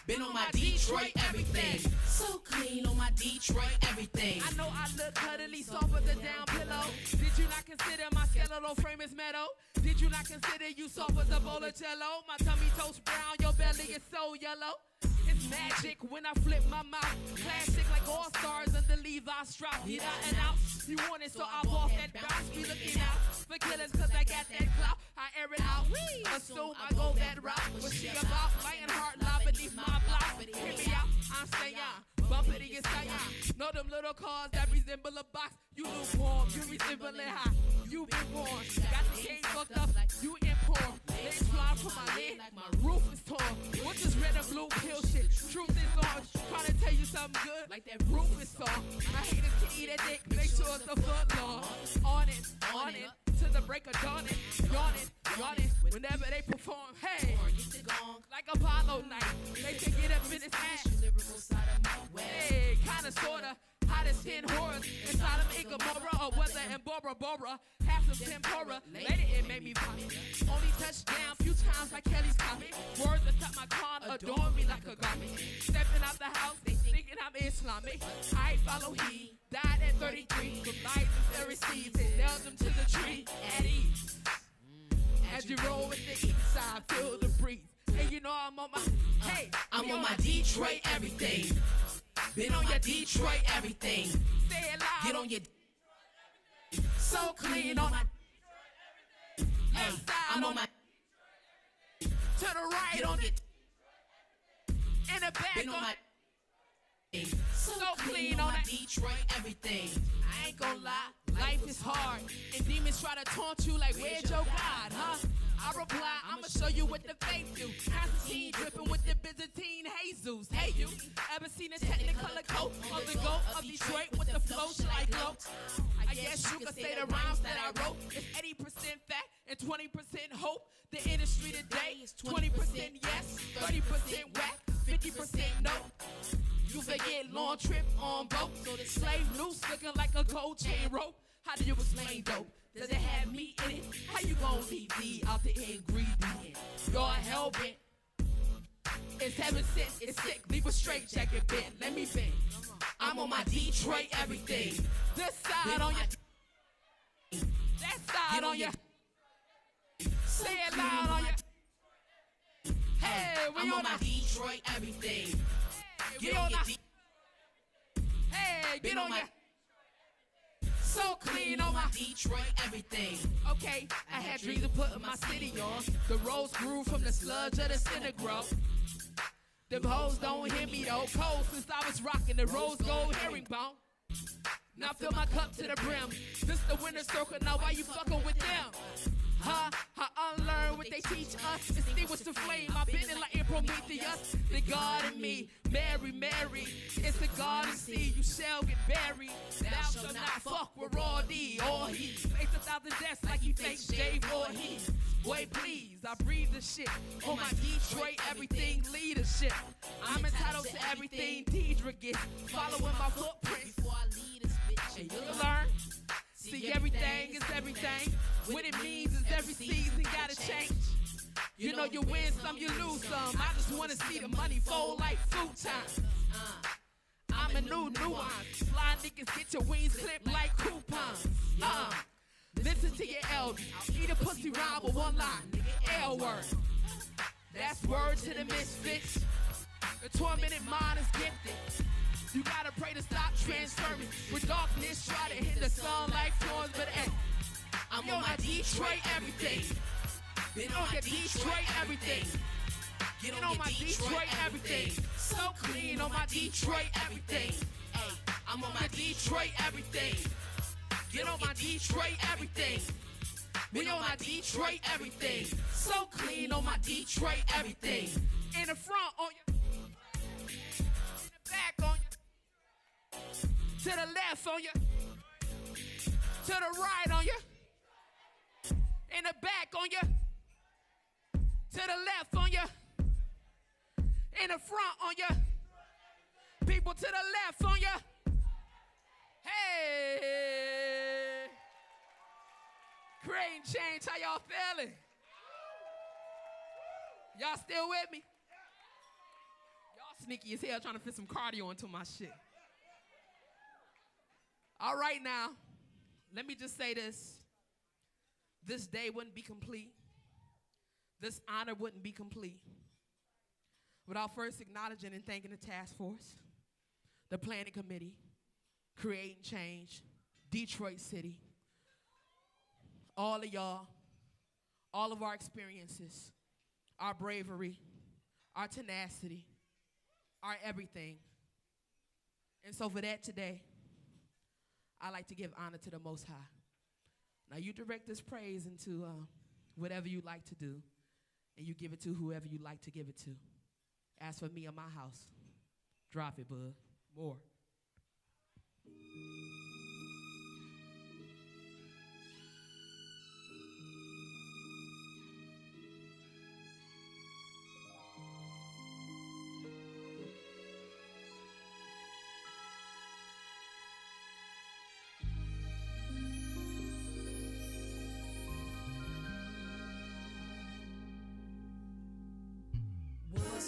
Been on my Detroit everything. So clean on my Detroit everything. I know I look cuddly, soft as a down pillow. Did you not consider my skin skeletal frame is metal. Did you not consider you soft as a bowl of jello? My tummy toast brown, your belly is so yellow. It's magic when I flip my mouth. Classic like all stars under Levi's strap. Get out and out. You want it, so I walk that bounce. Be looking out for killers, cause I got that clout. I air it out. Assume I go that route. But she about lighting heart lie beneath my blouse. Hear me out, I'm saying. Bump it in your side. Know them little cars that resemble a box. You lukewarm, you resemble it high. You been born, got the game fucked up. You in porn. Legs fly from my leg, my roof is torn. What's this red and blue pill shit? Truth is on. Trying to tell you something good, like that roof is sore. I hate it to eat that dick, make sure it's a foot long. On it, to the break of dawn. Yawning, whenever they perform. Hey, like Apollo night, they can get up in his ass. Hey, kinda sorta, hot as 10 horrors inside of Gomorrah or weather and Bora Bora. Have some tempura, later it made me vomit. Only touchdown few times like Kelly's comment. Words that cut my con adorn me like a garment. Stepping out the house, they thinking I'm Islamic. I follow he, died at 33. From life they received, they nailed them to the tree at ease. As you roll with the east side, feel the breeze. And you know I'm on my, hey, I'm on my Detroit everything. Been on your Detroit everything. Say it loud. Get on your so clean on my left side. I'm on my to the right. Get on your in the back. Been on my so clean on my Detroit everything. I ain't gonna lie, life is hard. And demons try to taunt you like, where's your God, huh? I reply, I'ma show you what the faith do. Constantine dripping with the Byzantine Jesus. Hey, you ever seen a Technicolor coat on the goat of Detroit with the flow shit like glow? I guess you could say the rhymes that I wrote. It's 80% fact and 20% hope. The industry today is 20% yes, 30% whack, 50% no. You forget long trip on boat, so the slave noose looking like a gold chain rope. How do you explain dope? Does it have meat in it? How you gon' leave me out the ingredient? You're hell-bent. It's heaven sent, it's sick. Leave a straight jacket bent. Let me bend. I'm on my Detroit everything. This side on your, that side on your. Say it loud on your. Hey, we on my Detroit everything. Get on your. Hey, get on your. So clean on my Detroit everything. Okay, I had dreams of putting my city on. The rose grew from the sludge of the Synagro. Them hoes don't hear me though. Cold since I was rocking the rose gold herringbone. Now fill my cup to the brim. This the winner circle, now why you fucking with them? Huh? I unlearn what they teach us. Extinguish the flame. I've been in like Prometheus. The God in me. Mary, Mary. It's the God in sea. You shall get buried. Thou shalt not fuck with raw D or he. Face 1,000 deaths like he faced Dave or he. Boy, please, I breathe the shit. On my Detroit, everything leadership. I'm entitled to everything Deidre gets. Following my footprints. Before I lead this bitch. And you'll learn. See, everything is everything. What it means is every season gotta change. You know you win some, you lose some. I just wanna see the money fold like food time. I'm a new nuance. Fly niggas get your wings clipped like coupons. Listen to your elders. Eat a pussy rhyme with one line. Nigga, L word. That's word to the misfits. The tormented mind is gifted. You gotta pray to stop transferring. With darkness, try to hit the sun like thorns, but hey, I'm on my Detroit everything. Been on your Detroit everything. Get on my Detroit everything. So clean on my Detroit everything. Hey, I'm on my Detroit everything. Get on my Detroit everything. We on my Detroit everything. So clean on my Detroit everything. In the front on your, in the back on your. To the left on you, to the right on you, in the back on you, to the left on you, in the front on you, people to the left on you. Hey, creating change, how y'all feeling? Y'all still with me? Y'all sneaky as hell trying to fit some cardio into my shit. All right now, let me just say this. this day wouldn't be complete. This honor wouldn't be complete without first acknowledging and thanking the task force, the planning committee, Creating Change, Detroit City, all of y'all, all of our experiences, our bravery, our tenacity, our everything. And so for that today, I like to give honor to the Most High. Now you direct this praise into whatever you like to do, and you give it to whoever you like to give it to. As for me and my house, drop it, bud. More.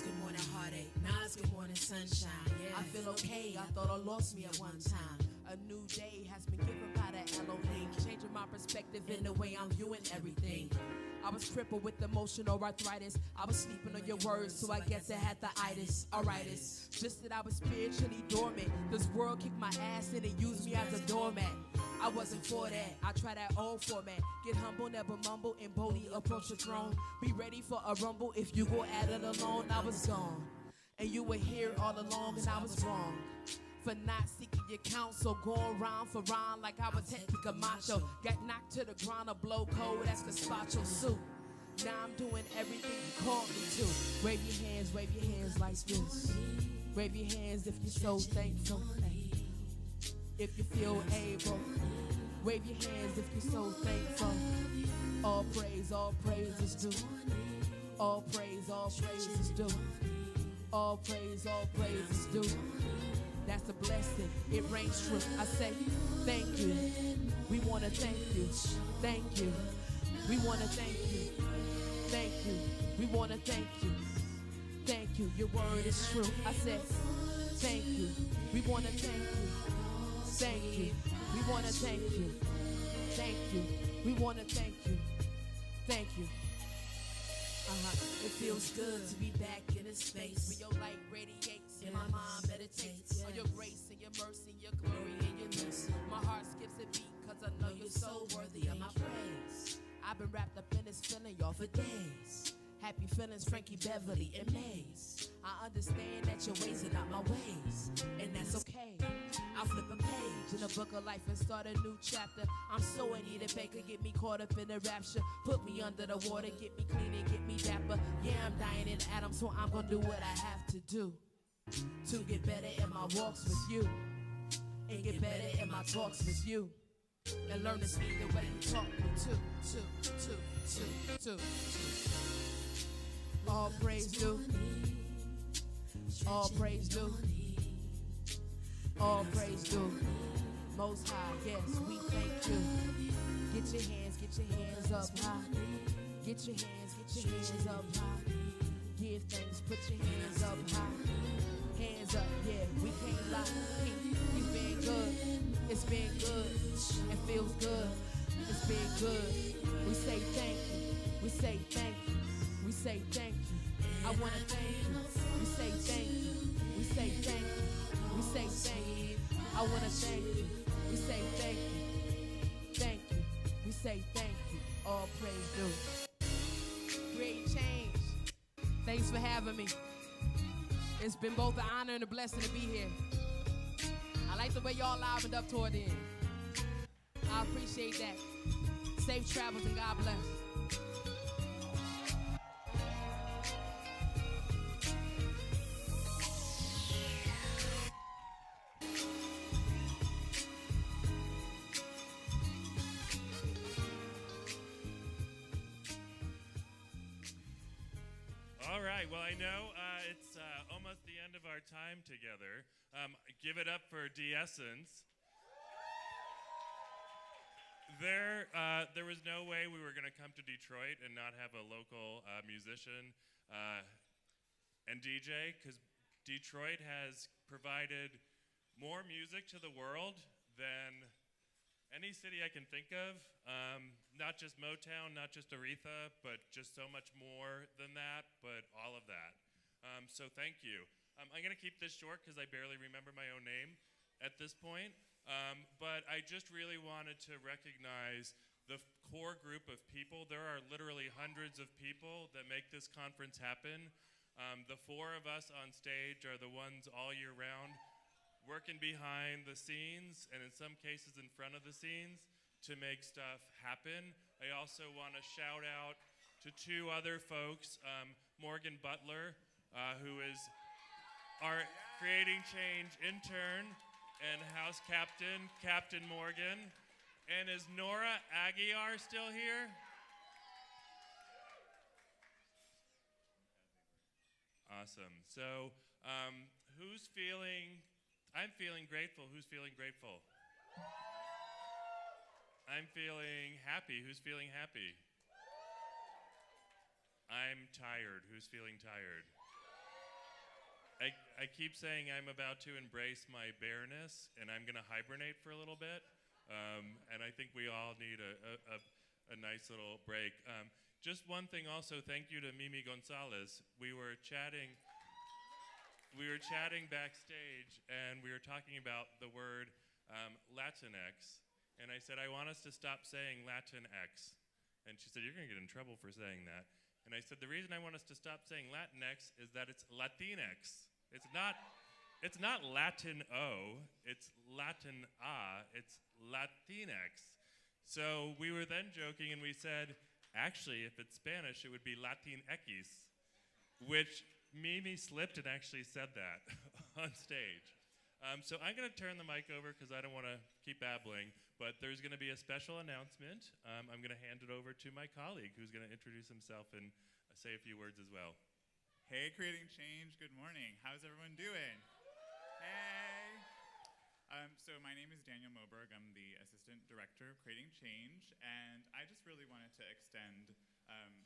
Good morning, heartache. Nights, good morning, sunshine. Yeah. I feel okay. I thought I lost me at one time. A new day has been given by the Elohim, changing my perspective in the way I'm viewing everything. I was crippled with emotional arthritis. I was sleeping on your words, so I guess I had the itis. Alright, it's just that I was spiritually dormant. This world kicked my ass in and used me as a doormat. I wasn't for that. I tried that old format. Get humble, never mumble, and boldly approach the throne. Be ready for a rumble. If you go at it alone, I was gone. And you were here all along, and I was wrong for not seeking your counsel, going round for round like I was Hector Camacho. Got knocked to the ground, a blow cold, that's gazpacho soup. Now I'm doing everything you called me to. Wave your hands like this. Wave your hands if you're so thankful. If you feel able, wave your hands if you're so thankful. All praise is due. All praise is due. All praise is due. That's a blessing, it rings true. I say, thank you. We want to thank you. Thank you. We want to thank you. Thank you. We want to thank you. Thank you. Your word is true. I said, thank you. We want to thank you. Thank you. We want to thank you. Thank you. We want to thank you. Thank you. It feels good to be back in a space where your light radiates and my mind meditates on your grace and your mercy, your glory and your mercy. My heart skips a beat cause I know you're so worthy of my praise. I've been wrapped up in this feeling, y'all, for days. Happy feelings, Frankie, Beverly, and Maze. I understand that your ways are not my ways, and that's okay. I'll flip a page in the book of life and start a new chapter. I'm so Anita Baker, get me caught up in the rapture. Put me under the water, get me clean and get me dapper. Yeah, I'm dying in atoms, so I'm gonna do what I have to do to get better in my walks with you, and get better in my talks with you, and learn to speak the way you talk me to. All praise due. All praise due. All praise due. Most High, yes, we thank you. Get your hands up high. Get your hands up high. Give thanks, put your hands up high. Hands up, yeah, we can't lie. It's been good, it's been good. It feels good, it's been good. We say thank you, we say thank you, we say thank you. I wanna thank you, we say thank you, we say thank you, we say thank you. I wanna thank you, we say thank you, we say thank you. All praise due. Great change. Thanks for having me. It's been both an honor and a blessing to be here. I like the way y'all livened up toward the end. I appreciate that. Safe travels and God bless. All right, well, I know it's almost the end of our time together. Give it up for De-Essence. There was no way we were going to come to Detroit and not have a local musician and DJ, because Detroit has provided more music to the world than any city I can think of. not just Motown, not just Aretha, but just so much more than that, but all of that. So thank you. I'm going to keep this short because I barely remember my own name at this point. But I just really wanted to recognize the core group of people. There are literally hundreds of people that make this conference happen. The four of us on stage are the ones all year round working behind the scenes and in some cases in front of the scenes to make stuff happen. I also want to shout out to two other folks, Morgan Butler, who is our Creating Change intern and house captain, Captain Morgan. And is Nora Aguiar still here? Awesome. So who's feeling, I'm feeling grateful. Who's feeling grateful? I'm feeling happy. Who's feeling happy? I'm tired. Who's feeling tired? I keep saying I'm about to embrace my bareness, and I'm going to hibernate for a little bit. And I think we all need a nice little break. Just one thing also, thank you to Mimi Gonzalez. We were chatting backstage, and we were talking about the word Latinx. And I said, I want us to stop saying Latinx. And she said, you're going to get in trouble for saying that. And I said, the reason I want us to stop saying Latinx is that it's Latinx. It's not Latin O, it's Latin A, it's Latinx. So we were then joking and we said, actually, if it's Spanish, it would be Latinx, which Mimi slipped and actually said that on stage. So I'm going to turn the mic over because I don't want to keep babbling, but there's going to be a special announcement. I'm going to hand it over to my colleague who's going to introduce himself and say a few words as well. Hey, Creating Change, good morning. How's everyone doing? Hey. So my name is Daniel Moberg. I'm the Assistant Director of Creating Change, and I just really wanted to extend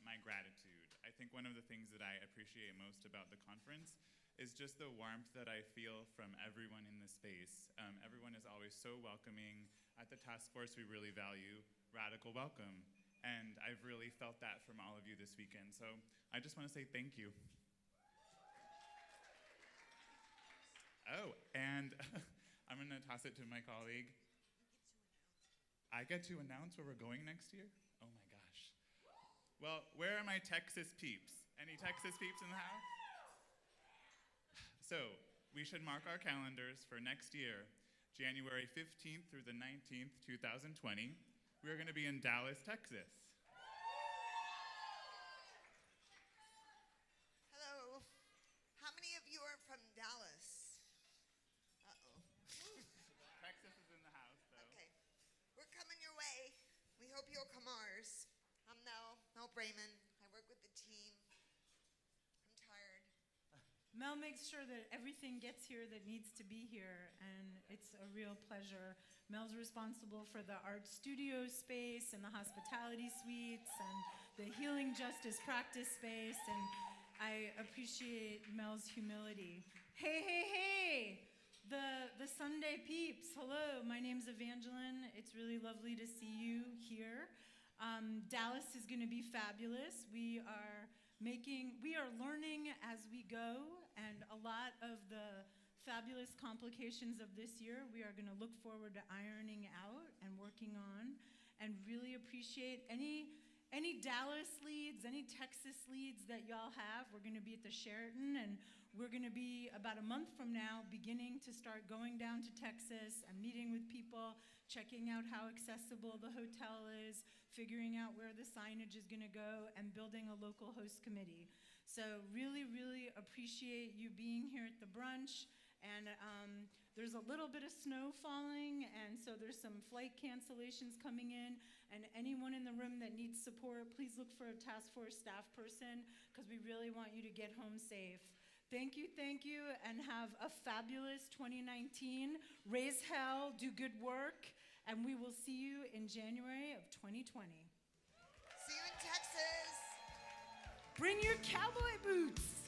my gratitude. I think one of the things that I appreciate most about the conference is just the warmth that I feel from everyone in the space. Everyone is always so welcoming. At the task force, we really value radical welcome, and I've really felt that from all of you this weekend. So I just want to say thank you. Oh, and I'm going to toss it to my colleague. I get to announce where we're going next year? Oh my gosh. Well, where are my Texas peeps? Any Texas peeps in the house? So, we should mark our calendars for next year, January 15th through the 19th, 2020. We're going to be in Dallas, Texas. Hello. How many of you are from Dallas? Texas is in the house, though. Okay. We're coming your way. We hope you'll come ours. I'm Mel Braman. I work with the team. I'm tired. Mel makes sure that everything gets here that needs to be here, and it's a real pleasure. Mel's responsible for the art studio space and the hospitality suites and the healing justice practice space, and I appreciate Mel's humility. Hey, hey, hey! The Sunday peeps, hello, my name's Evangeline. It's really lovely to see you here. Dallas is gonna be fabulous. We are learning as we go, and a lot of the fabulous complications of this year we are gonna look forward to ironing out and working on, and really appreciate any Dallas leads, any Texas leads that y'all have. We're gonna be at the Sheraton, and we're gonna be, about a month from now, beginning to start going down to Texas and meeting with people, checking out how accessible the hotel is, figuring out where the signage is gonna go, and building a local host committee. So really, really appreciate you being here at the brunch. And there's a little bit of snow falling, and so there's some flight cancellations coming in. And anyone in the room that needs support, please look for a task force staff person, because we really want you to get home safe. Thank you, and have a fabulous 2019. Raise hell, do good work, and we will see you in January of 2020. See you in Texas. Bring your cowboy boots.